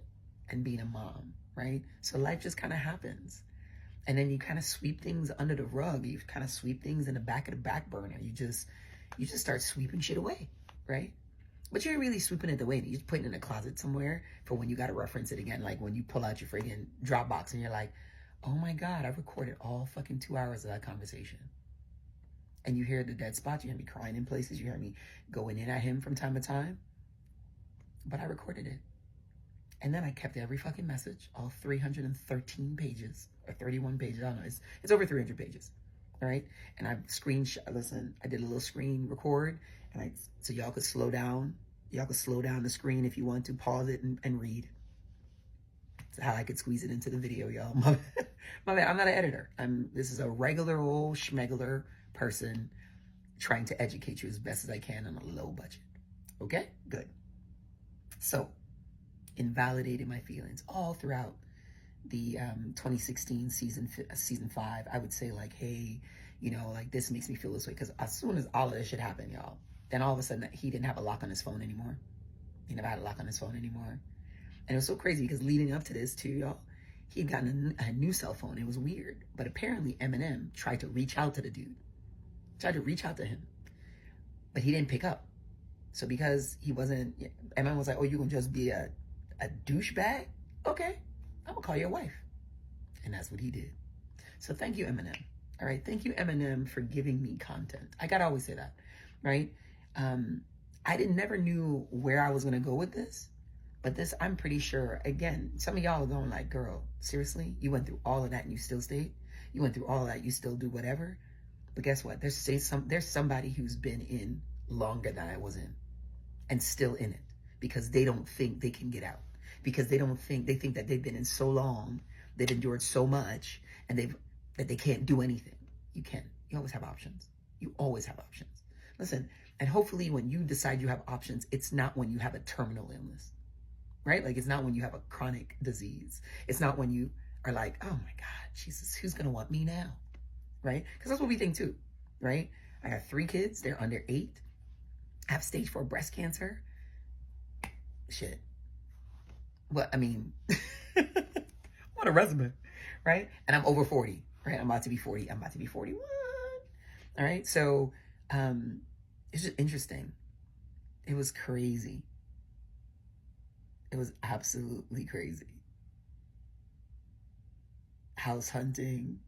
and being a mom, right? So life just kind of happens. And then you kind of sweep things under the rug. You kind of sweep things in the back of the back burner. You just start sweeping shit away, right? But you're really sweeping it away. You just put it in a closet somewhere for when you got to reference it again. Like when you pull out your friggin' Dropbox and you're like, Oh my God, I recorded all fucking 2 hours of that conversation. And you hear the dead spots, you hear me crying in places, you hear me going in at him from time to time. But I recorded it. And then I kept every fucking message, all 313 pages, or 31 pages, I don't know, it's over 300 pages, all right? And I I did a little screen record, and so y'all could slow down the screen if you want to, pause it and read. That's how I could squeeze it into the video, y'all. My bad, I'm not an editor. This is a regular old schmegular person trying to educate you as best as I can on a low budget. Okay, good. So, invalidated my feelings all throughout the 2016 season 5. I would say like, hey, like this makes me feel this way, because as soon as all of this shit happened, y'all, then all of a sudden he didn't have a lock on his phone anymore. He never had a lock on his phone anymore. And it was so crazy because leading up to this too, y'all, he had gotten a new cell phone. It was weird, but apparently Eminem tried to reach out to the dude, tried to reach out to him, but he didn't pick up. So because he wasn't, Eminem was like, oh, you gonna just be a douchebag? Okay, I'm gonna call your wife. And that's what he did. So thank you, Eminem. All right, thank you, Eminem, for giving me content. I gotta always say that, right? I never knew where I was gonna go with this, but this, I'm pretty sure, again, some of y'all are going like, girl, seriously? You went through all of that and you still stayed? You went through all of that, you still do whatever? But guess what? There's somebody who's been in longer than I was in and still in it, because they don't think they can get out. Because they think that they've been in so long, they've endured so much, and that they can't do anything. You can. You always have options. You always have options. Listen, and hopefully when you decide you have options, it's not when you have a terminal illness, right? Like, it's not when you have a chronic disease. It's not when you are like, oh my God, Jesus, who's gonna want me now, right? Because that's what we think too, right? I got 3 kids, they're under 8. I have stage 4 breast cancer. Shit. Well, I mean, what a resume, right? And I'm over 40, right? I'm about to be 40. I'm about to be 41. All right. So it's just interesting. It was crazy. It was absolutely crazy. House hunting.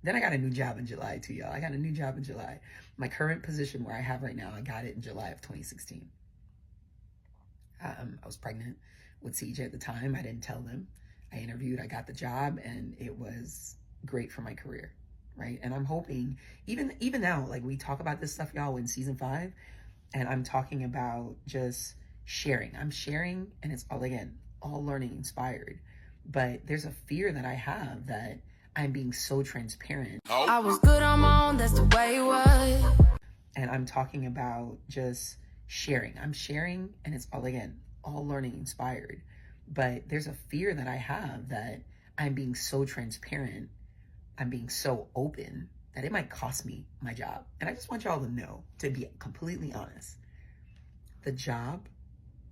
Then I got a new job in July too, y'all. I got a new job in July. My current position where I have right now, I got it in July of 2016. I was pregnant with CJ at the time. I didn't tell them. I interviewed, I got the job, and it was great for my career, right? And I'm hoping, even now, like, we talk about this stuff, y'all, in season 5, and I'm talking about just sharing. I'm sharing, and it's all learning inspired. But there's a fear that I have that I'm being so transparent. I was good on my own, that's the way it was. And I'm talking about just sharing. I'm sharing, and it's all learning inspired. But there's a fear that I have that I'm being so transparent, I'm being so open, that it might cost me my job. And I just want y'all to know, to be completely honest, the job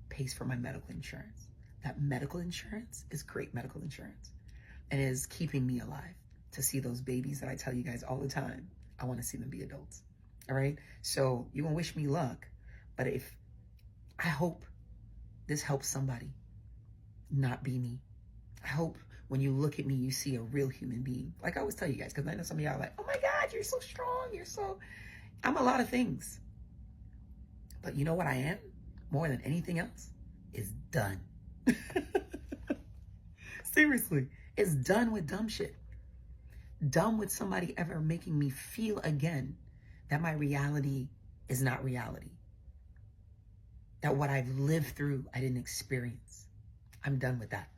pays for my medical insurance. That medical insurance is great medical insurance, and it is keeping me alive to see those babies that I tell you guys all the time. I want to see them be adults. All right. So you can wish me luck, but I hope this helps somebody not be me. I hope when you look at me, you see a real human being. Like I always tell you guys, because I know some of y'all are like, oh my God, you're so strong. I'm a lot of things. But you know what I am? More than anything else, is done. Seriously, it's done with dumb shit. Done with somebody ever making me feel again that my reality is not reality. That what I've lived through, I didn't experience. I'm done with that.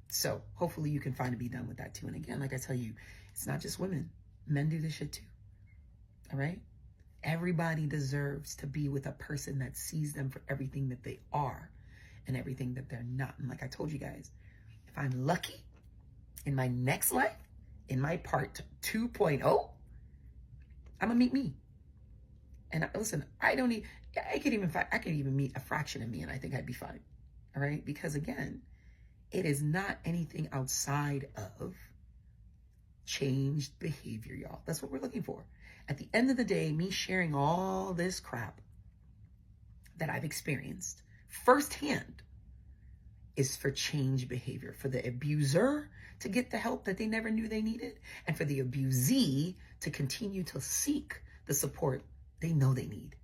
So hopefully you can find to be done with that too. And again, like I tell you, it's not just women. Men do this shit too. All right? Everybody deserves to be with a person that sees them for everything that they are and everything that they're not. And like I told you guys, if I'm lucky in my next life, in my part 2.0, I'm gonna meet me. And listen, I could even meet a fraction of me, and I think I'd be fine. All right? Because again, it is not anything outside of changed behavior, y'all. That's what we're looking for. At the end of the day, me sharing all this crap that I've experienced firsthand is for change behavior, for the abuser to get the help that they never knew they needed, and for the abusee to continue to seek the support they know they need.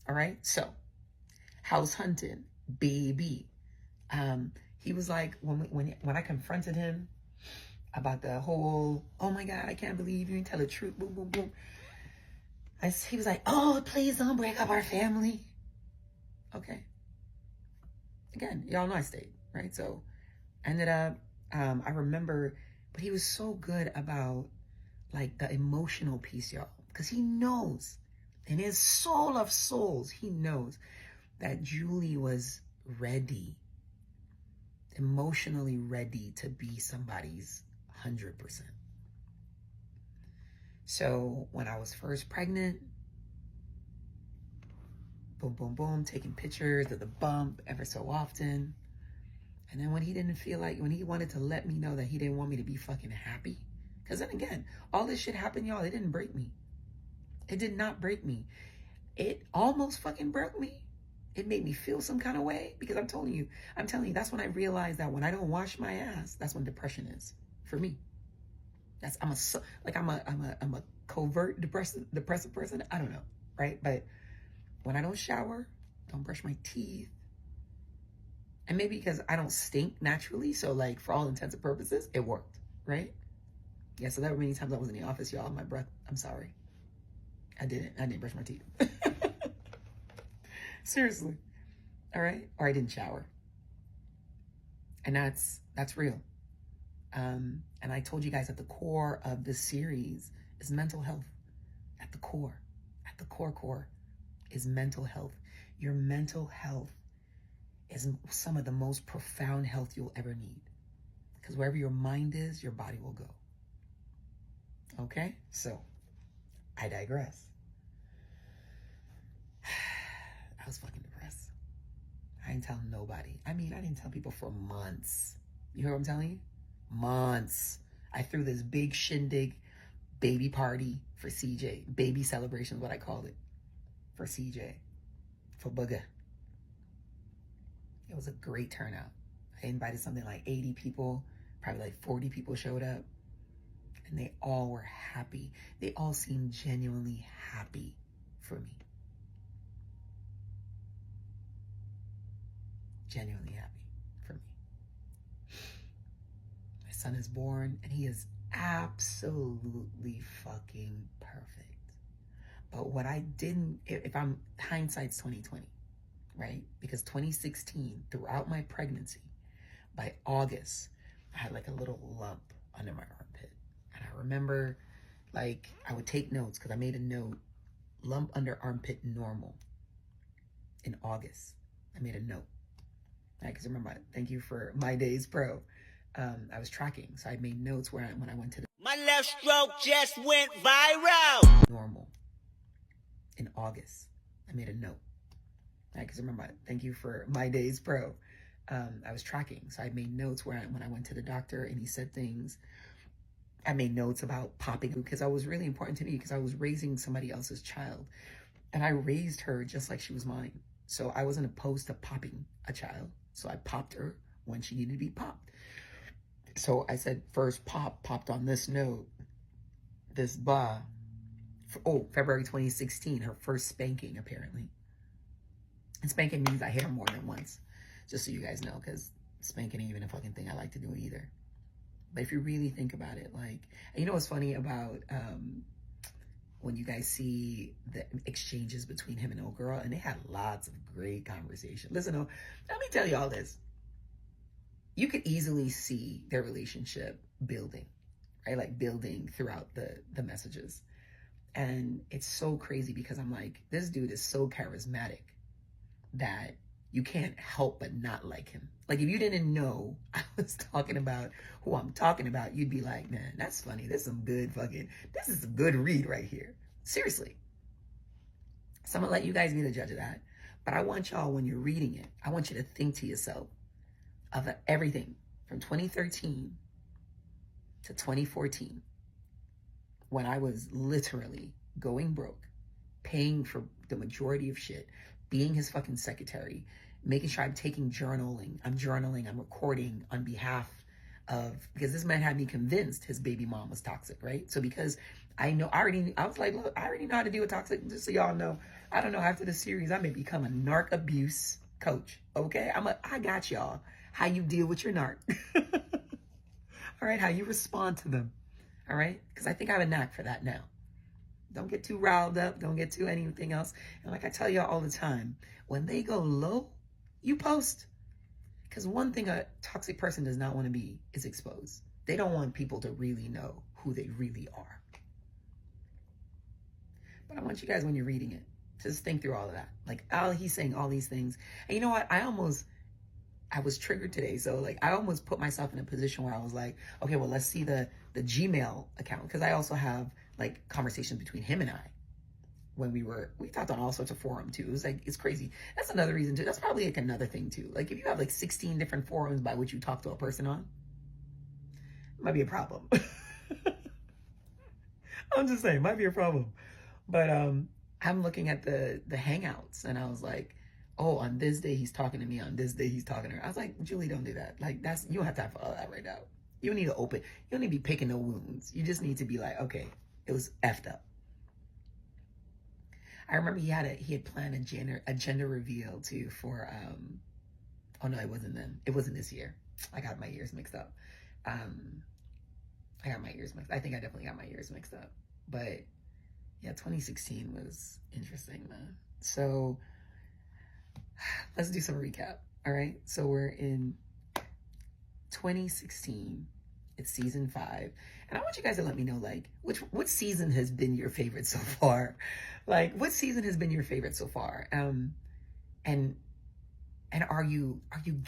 All right? So, house hunting, baby. He was like, when I confronted him about the whole, oh my God, I can't believe you didn't tell the truth, boom, boom, boom. He was like, oh, please don't break up our family. Okay. Again, y'all know I stayed, right? So ended up, I remember, but he was so good about like the emotional piece, y'all, because he knows in his soul of souls, he knows that Julie was ready, emotionally ready to be somebody's 100%. So when I was first pregnant, boom, boom, boom, taking pictures of the bump ever so often. And then when he didn't feel like, when he wanted to let me know that he didn't want me to be fucking happy. Because then again, all this shit happened, y'all. It didn't break me. It did not break me. It almost fucking broke me. It made me feel some kind of way. Because I'm telling you, that's when I realized that when I don't wash my ass, that's when depression is for me. I'm a covert depressive person. I don't know, right? But when I don't shower, don't brush my teeth, and maybe because I don't stink naturally, so like for all intents and purposes, it worked, right? Yeah, so there were many times I was in the office, y'all, my breath, I'm sorry. I didn't brush my teeth. Seriously. All right? Or I didn't shower. And that's real. And I told you guys at the core of this series is mental health. At the core is mental health. Your mental health is some of the most profound health you'll ever need. Because wherever your mind is, your body will go. Okay? So, I digress. I was fucking depressed. I didn't tell nobody. I didn't tell people for months. You hear what I'm telling you? Months. I threw this big shindig baby party for CJ. Baby celebration is what I called it. For CJ. For Booger. It was a great turnout. I invited something like 80 people. Probably like 40 people showed up. And they all were happy. They all seemed genuinely happy for me. Genuinely happy for me. My son is born and he is absolutely fucking perfect. But what I didn't, if I'm, hindsight's 2020, right? Because 2016, throughout my pregnancy, by August, I had like a little lump under my armpit. And I remember like I would take notes because I made a note, lump under armpit normal. In August, I made a note. Because remember, thank you for My Days Pro. I was tracking, so I made notes when I went to the... My left stroke just went viral. Normal. In August, I made a note. Because remember, thank you for My Days Pro. I was tracking, so I made notes when I went to the doctor and he said things. I made notes about popping because it was really important to me because I was raising somebody else's child. And I raised her just like she was mine. So I wasn't opposed to popping a child. So I popped her when she needed to be popped. So I said, first popped on this note, this February 2016, her first spanking, apparently. And spanking means I hit her more than once, just so you guys know, because spanking ain't even a fucking thing I like to do either. But if you really think about it, like, and you know what's funny about when you guys see the exchanges between him and old girl, and they had lots of great conversation. Listen, let me tell you all this. You could easily see their relationship building, right? Like building throughout the messages. And it's so crazy because I'm like, this dude is so charismatic that you can't help but not like him. Like if you didn't know I was talking about who I'm talking about, you'd be like, man, that's funny. This is some good read right here. Seriously. So I'm gonna let you guys be the judge of that. But I want y'all, when you're reading it, I want you to think to yourself of everything from 2013 to 2014, when I was literally going broke, paying for the majority of shit, being his fucking secretary, making sure I'm taking journaling. I'm journaling, I'm recording on behalf because this man had me convinced his baby mom was toxic, right? So because I was like, look, I already know how to deal with toxic. Just so y'all know, I don't know, after the series, I may become a narc abuse coach, okay? I got y'all. How you deal with your narc. All right, how you respond to them, all right? Because I think I have a knack for that now. Don't get too riled up. Don't get too anything else. And like I tell y'all all the time, when they go low, you post. Because one thing a toxic person does not want to be is exposed. They don't want people to really know who they really are. But I want you guys, when you're reading it, just think through all of that. Like, he's saying all these things. And you know what? I was triggered today. So like, I almost put myself in a position where I was like, okay, well, let's see the Gmail account. Because I also have like conversations between him and I when we talked on all sorts of forums too. It was like, it's crazy. That's another reason too. That's probably like another thing too. Like if you have like 16 different forums by which you talk to a person on, it might be a problem. I'm just saying, it might be a problem. But I'm looking at the Hangouts and I was like, oh, on this day he's talking to me, on this day he's talking to her. I was like, Julie, don't do that. Like you don't have time for all that right now. You don't need to open, you don't need to be picking no wounds. You just need to be like, okay, it was effed up. I remember he had planned a gender reveal too for oh no, it wasn't then. It wasn't this year. I got my years mixed up. I think I definitely got my years mixed up. But yeah, 2016 was interesting, man. So let's do some recap. All right. So we're in 2016. It's season 5. And I want you guys to let me know, like, what season has been your favorite so far? Like, what season has been your favorite so far? And are you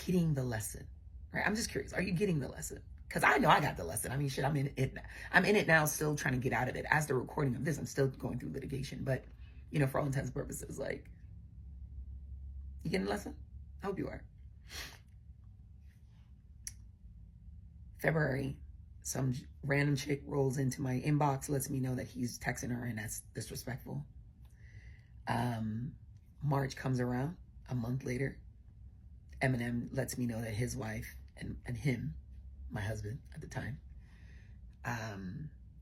getting the lesson? Right? I'm just curious. Are you getting the lesson? Because I know I got the lesson. I mean, shit, I'm in it now, still trying to get out of it. As the recording of this, I'm still going through litigation. But, you know, for all intents and purposes, like, you getting the lesson? I hope you are. February, some random chick rolls into my inbox, lets me know that he's texting her, and that's disrespectful. March comes around, a month later. Eminem lets me know that his wife and him, my husband at the time,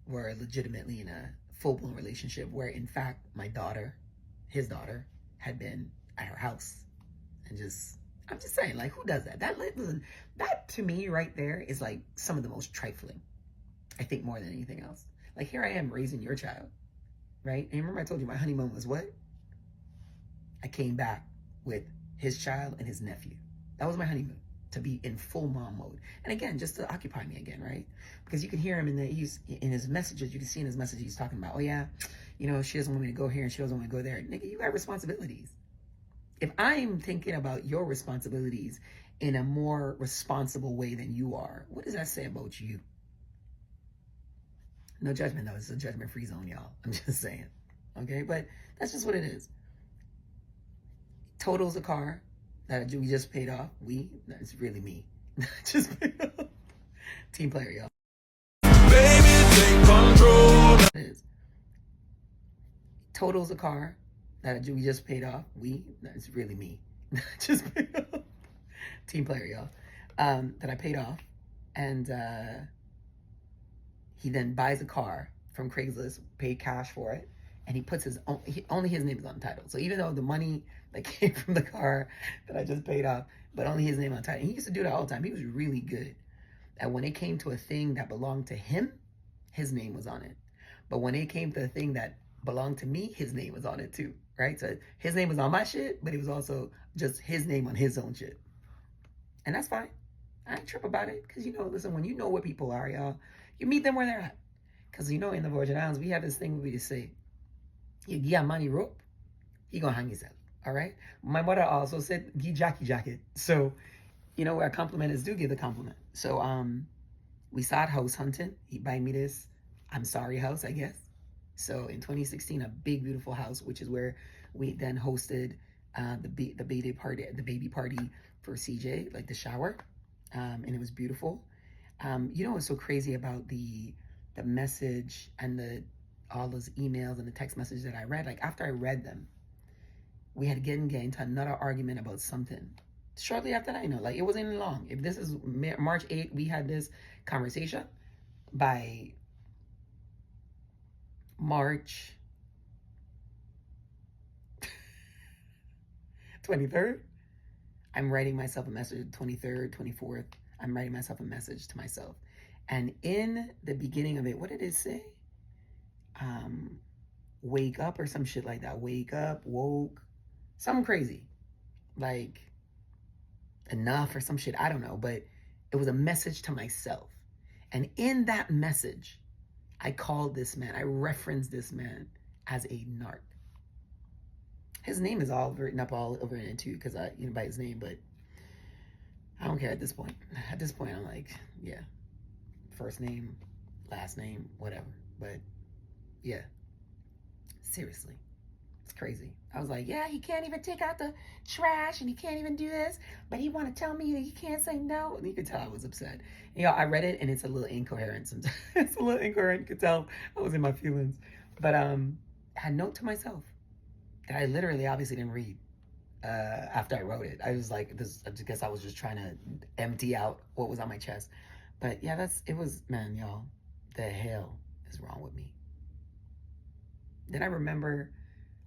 were legitimately in a full-blown relationship where, in fact, his daughter, had been at her house. And I'm just saying, like, who does that? That to me right there is like some of the most trifling, I think, more than anything else. Like, here I am raising your child, right? And remember I told you my honeymoon was what? I came back with his child and his nephew. That was my honeymoon, to be in full mom mode. And again, just to occupy me again, right? Because you can hear him in his messages, you can see in his messages he's talking about, oh yeah, you know, she doesn't want me to go here and she doesn't want to go there. Nigga, you got responsibilities. If I'm thinking about your responsibilities in a more responsible way than you are, what does that say about you? No judgment, though. It's a judgment-free zone, y'all. I'm just saying. Okay? But that's just what it is. Total's a car that we just paid off. It's really me. Just paid off. Team player, y'all. Baby, take control. It is. Total's a car that we just paid off. It's really me. Just paid off. Team player, y'all. That I paid off. And he then buys a car from Craigslist, paid cash for it, and he puts only his name is on the title. So even though the money that came from the car that I just paid off, but only his name on the title. And he used to do that all the time. He was really good. And when it came to a thing that belonged to him, his name was on it. But when it came to a thing that belonged to me, his name was on it too, right? So his name was on my shit, but it was also just his name on his own shit. And that's fine. I ain't trip about it. Because, you know, listen, when you know what people are, y'all, you meet them where they're at. Because, you know, in the Virgin Islands, we have this thing where we just say, you get money rope, he gonna hang himself. All right? My mother also said, give Jackie jacket. So, you know, where a compliment is due, give the compliment. So, we started house hunting. He buy me this I'm sorry house, I guess. So in 2016, a big, beautiful house, which is where we then hosted the baby party for CJ, like the shower. And it was beautiful. You know what's so crazy about the message and all those emails and the text messages that I read? Like, after I read them, we had get into another argument about something. Shortly after that, like it wasn't even long. If this is March 8th, we had this conversation. By March 23rd, I'm writing myself a message. 23rd, 24th, I'm writing myself a message to myself. And in the beginning of it, what did it say? Wake up or some shit like that. Wake up, woke, something crazy. Like enough or some shit. I don't know. But it was a message to myself. And in that message, I called this man, I referenced this man as a narc. His name is all written up all over it too, because by his name, but I don't care at this point. At this point, I'm like, yeah, first name, last name, whatever. But yeah, seriously, it's crazy. I was like, yeah, he can't even take out the trash and he can't even do this, but he want to tell me that he can't say no. And you could tell I was upset. And, I read it and it's a little incoherent sometimes. It's a little incoherent. You could tell I was in my feelings. But I had a note to myself that I literally obviously didn't read after I wrote it. I was like, I guess I was just trying to empty out what was on my chest. But yeah, man, y'all, the hell is wrong with me. Then I remember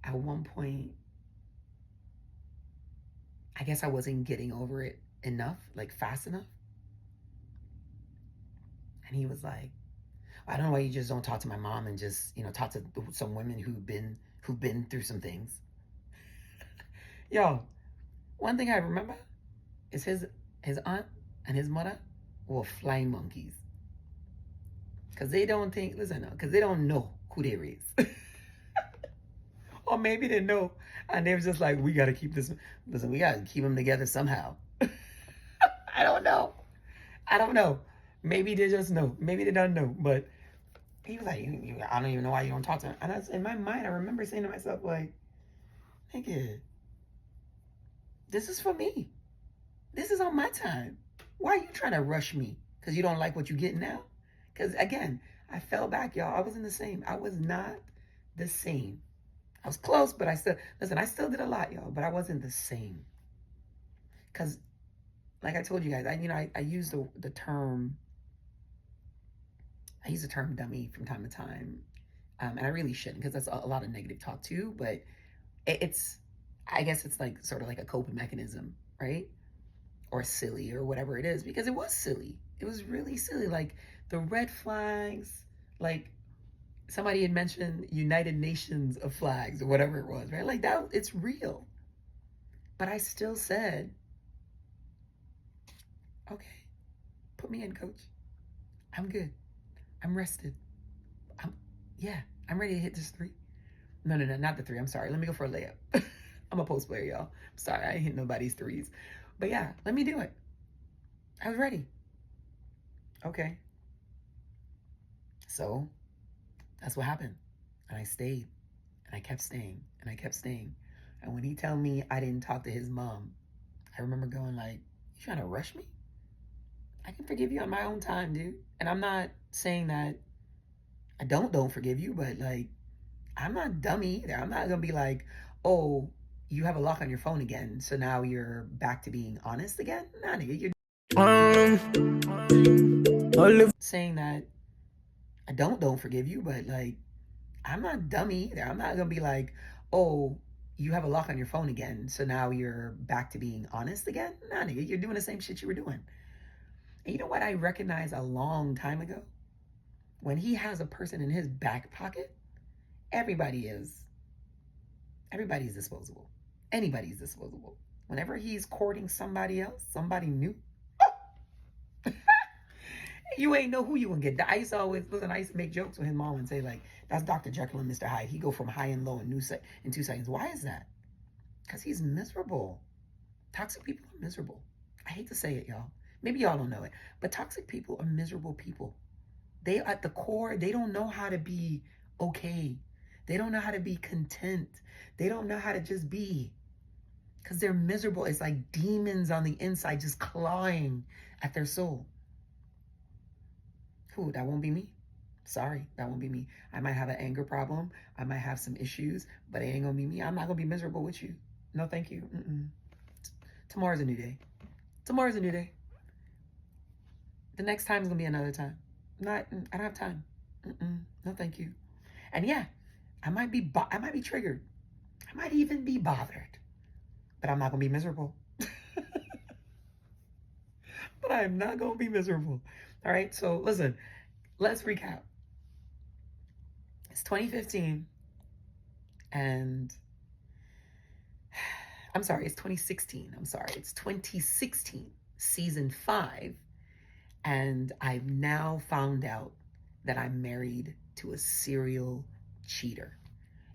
at one point, I guess I wasn't getting over it enough, like fast enough. And he was like, I don't know why you just don't talk to my mom and just, talk to some women who've been through some things. Yo, one thing I remember is his aunt and his mother were flying monkeys. Because they don't know who they raised. Or maybe they know, and they were just like, we got to keep this. Listen, we got to keep them together somehow. I don't know. Maybe they just know. Maybe they don't know. But he was like, I don't even know why you don't talk to him. And in my mind, I remember saying to myself, like, nigga, this is for me. This is on my time. Why are you trying to rush me? Because you don't like what you get now? Because, again, I fell back, y'all. I wasn't the same. I was not the same. I was close, but I still did a lot, y'all, but I wasn't the same. Because, like I told you guys, I use the term dummy from time to time. And I really shouldn't, because that's a lot of negative talk too, but I guess it's like sort of like a coping mechanism, right? Or silly or whatever it is, because it was silly. It was really silly. Like the red flags, like somebody had mentioned United Nations of flags or whatever it was, right? Like that, it's real. But I still said, okay, put me in, coach. I'm good. I'm rested. I'm ready to hit this 3. No, not the 3. I'm sorry. Let me go for a layup. I'm a post player, y'all. I'm sorry. I ain't hit nobody's 3s. But yeah, let me do it. I was ready. Okay. So that's what happened. And I stayed. And I kept staying. And I kept staying. And when he told me I didn't talk to his mom, I remember going like, you trying to rush me? I can forgive you on my own time, dude. And I'm not saying that I don't forgive you, but like, I'm not dummy either. I'm not going to be like, oh, you have a lock on your phone again, so now you're back to being honest again? Nah, nigga, you're saying that I don't forgive you, but like, I'm not dummy either. I'm not going to be like, oh, you have a lock on your phone again, so now you're back to being honest again? Nah, nigga, you're doing the same shit you were doing. And you know what I recognized a long time ago? When he has a person in his back pocket, everybody's disposable. Anybody's disposable. Whenever he's courting somebody else, somebody new, you ain't know who you gonna get. I used to make jokes with his mom and say like, that's Dr. Jekyll and Mr. Hyde. He go from high and low in 2 seconds. Why is that? Because he's miserable. Toxic people are miserable. I hate to say it, y'all. Maybe y'all don't know it, but toxic people are miserable people. They, at the core, they don't know how to be okay. They don't know how to be content. They don't know how to just be. Because they're miserable. It's like demons on the inside just clawing at their soul. Who? That won't be me. Sorry, that won't be me. I might have an anger problem. I might have some issues, but it ain't going to be me. I'm not going to be miserable with you. No, thank you. Tomorrow's a new day. Tomorrow's a new day. The next time is gonna be another time. I don't have time. No, thank you. And yeah, I might be triggered. I might even be bothered, but I'm not gonna be miserable. But I am not gonna be miserable. All right. So listen, let's recap. It's 2015, and I'm sorry, it's 2016. I'm sorry, it's 2016, season 5. And I've now found out that I'm married to a serial cheater.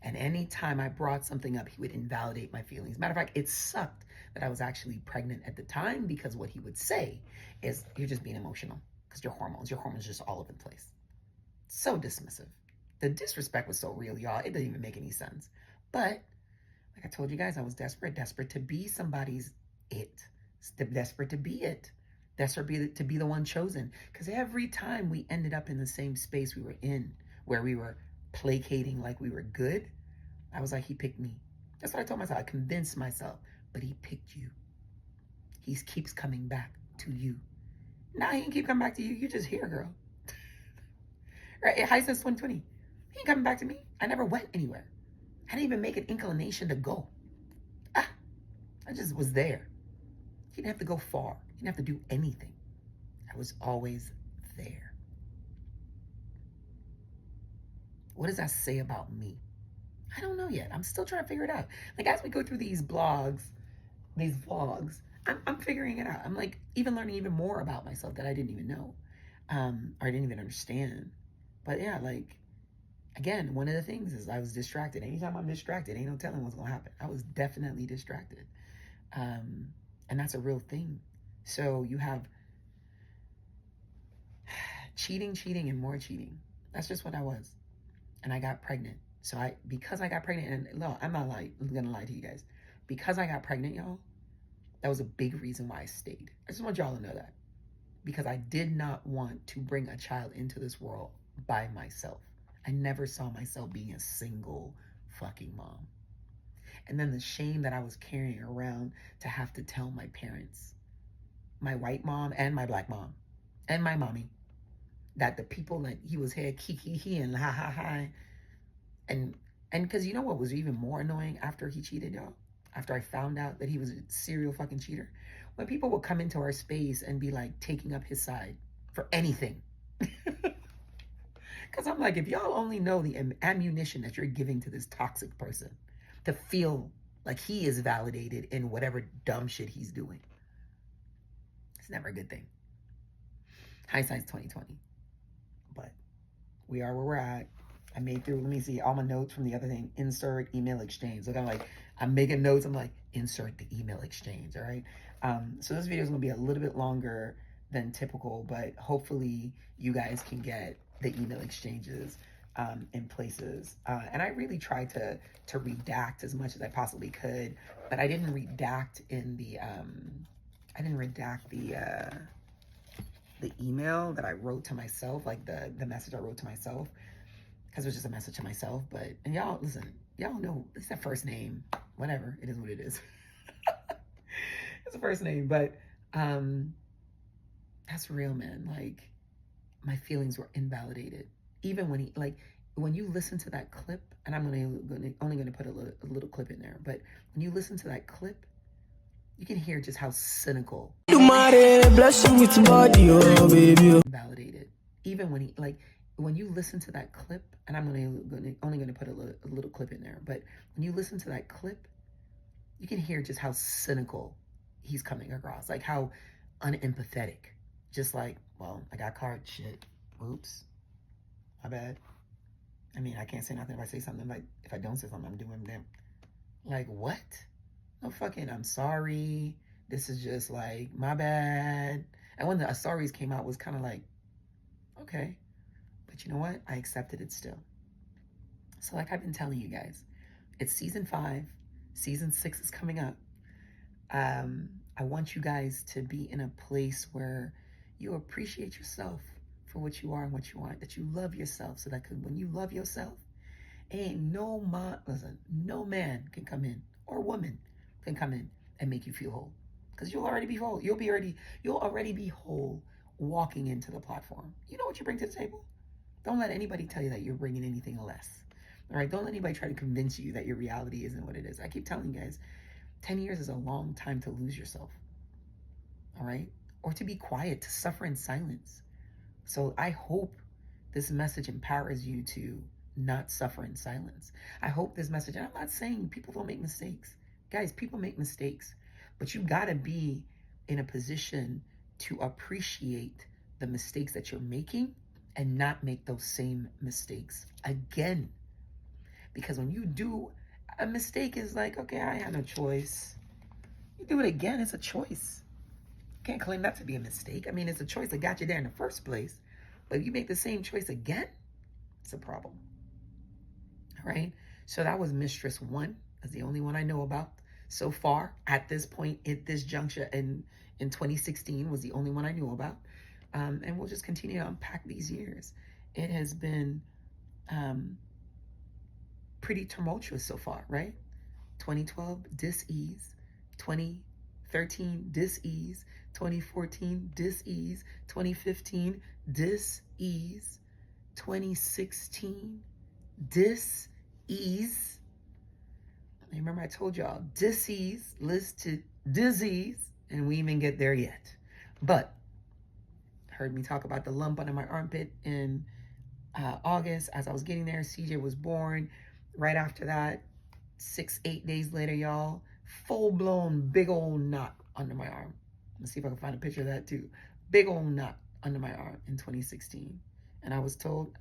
And anytime I brought something up, he would invalidate my feelings. Matter of fact, it sucked that I was actually pregnant at the time, because what he would say is, you're just being emotional because your hormones just all over the place. So dismissive. The disrespect was so real, y'all. It didn't even make any sense. But like I told you guys, I was desperate to be somebody's it. Desperate to be it. Desperate to be the one chosen. Because every time we ended up in the same space we were in, where we were placating like we were good, I was like, he picked me. That's what I told myself. I convinced myself, but he picked you. He keeps coming back to you. Now he can keep coming back to you. You're just here, girl. Right? High since 2020. He ain't coming back to me. I never went anywhere. I didn't even make an inclination to go. I just was there. He didn't have to go far. He didn't have to do anything. I was always there. What does that say about me? I don't know yet. I'm still trying to figure it out. Like, as we go through these vlogs, I'm figuring it out. I'm like even learning even more about myself that I didn't even know, or I didn't even understand. But yeah, like, again, one of the things is I was distracted. Anytime I'm distracted, ain't no telling what's gonna happen. I was definitely distracted. And that's a real thing. So you have cheating, and more cheating. That's just what I was. And I got pregnant. So because I got pregnant, and no, I'm gonna lie to you guys. Because I got pregnant, y'all, that was a big reason why I stayed. I just want y'all to know that. Because I did not want to bring a child into this world by myself. I never saw myself being a single fucking mom. And then the shame that I was carrying around to have to tell my parents, my white mom and my black mom, and my mommy, that the people that he was here, kiki and ha ha ha. And because you know what was even more annoying after he cheated, y'all? After I found out that he was a serial fucking cheater? When people would come into our space and be like taking up his side for anything. Because I'm like, if y'all only know the ammunition that you're giving to this toxic person to feel like he is validated in whatever dumb shit he's doing, it's never a good thing. Hindsight's 2020. But we are where we're at. I made through, let me see, all my notes from the other thing. Insert email exchange. Look, I'm making notes. I'm like, insert the email exchange, all right? So this video is going to be a little bit longer than typical, but hopefully you guys can get the email exchanges in places. And I really tried to redact as much as I possibly could, but I didn't redact in the, the email that I wrote to myself, like the message I wrote to myself, because it was just a message to myself. But, and y'all, listen, y'all know, it's that first name, whatever, it is what it is. It's a first name, but that's real, man. Like, my feelings were invalidated. Even when he, like, when you listen to that clip, and I'm only gonna put a little clip in there, but when you listen to that clip, you can hear just how cynical. Bless you with body, oh baby. Invalidated. Even when he, like, when you listen to that clip, and I'm only gonna put a little clip in there, but when you listen to that clip, you can hear just how cynical he's coming across, like how unempathetic. Just like, well, I got caught, shit, oops, my bad. I mean, I can't say nothing if I say something. Like, if I don't say something, I'm doing them. Like, what? No fucking, I'm sorry. This is just like, my bad. And when the sorries came out, was kind of like, okay. But you know what? I accepted it still. So like I've been telling you guys, it's season 5. Season 6 is coming up. I want you guys to be in a place where you appreciate yourself for what you are and what you want, that you love yourself, so that when you love yourself, ain't no man can come in, or woman can come in and make you feel whole. because you'll already be whole. You'll already be whole walking into the platform. You know what you bring to the table. Don't let anybody tell you that you're bringing anything less. All right, don't let anybody try to convince you that your reality isn't what it is. I keep telling you guys, 10 years is a long time to lose yourself. All right, or to be quiet, to suffer in silence. So I hope this message empowers you to not suffer in silence. I hope this message, and I'm not saying people don't make mistakes. Guys, people make mistakes, but you gotta be in a position to appreciate the mistakes that you're making and not make those same mistakes again. Because when you do a mistake, is like, okay, I had no choice. You do it again, it's a choice. You can't claim that to be a mistake. I mean, it's a choice that got you there in the first place. But if you make the same choice again, it's a problem. All right? So that was Mistress 1. That's the only one I know about so far at this point, at this juncture in 2016 was the only one I knew about. And we'll just continue to unpack these years. It has been pretty tumultuous so far, right? 2012, dis-ease. 2013, dis-ease. 2014, dis-ease. 2015, dis-ease. 2016, dis-ease. Remember I told y'all, dis-ease leads to disease, and we even get there yet. But heard me talk about the lump under my armpit in August. As I was getting there, CJ was born. Right after that, 6-8 days later, y'all, full-blown big old knot under my arm. Let's see if I can find a picture of that too. Big old knot under my arm in 2016. And I was told,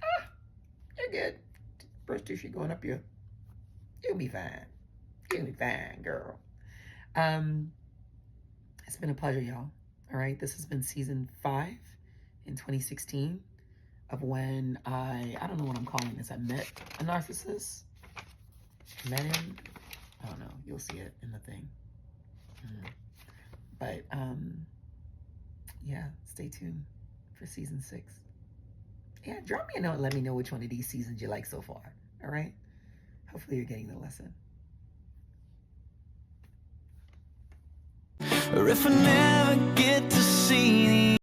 you're good. First tissue going up here. You'll be fine. You'll be fine, girl. It's been a pleasure, y'all. All right, this has been season 5 in 2016 of when I don't know what I'm calling this. I met a narcissist. Met him. I don't know. You'll see it in the thing. But yeah, stay tuned for season 6. Yeah, drop me a note and let me know which one of these seasons you like so far. All right? Hopefully you're getting the lesson. Or if I never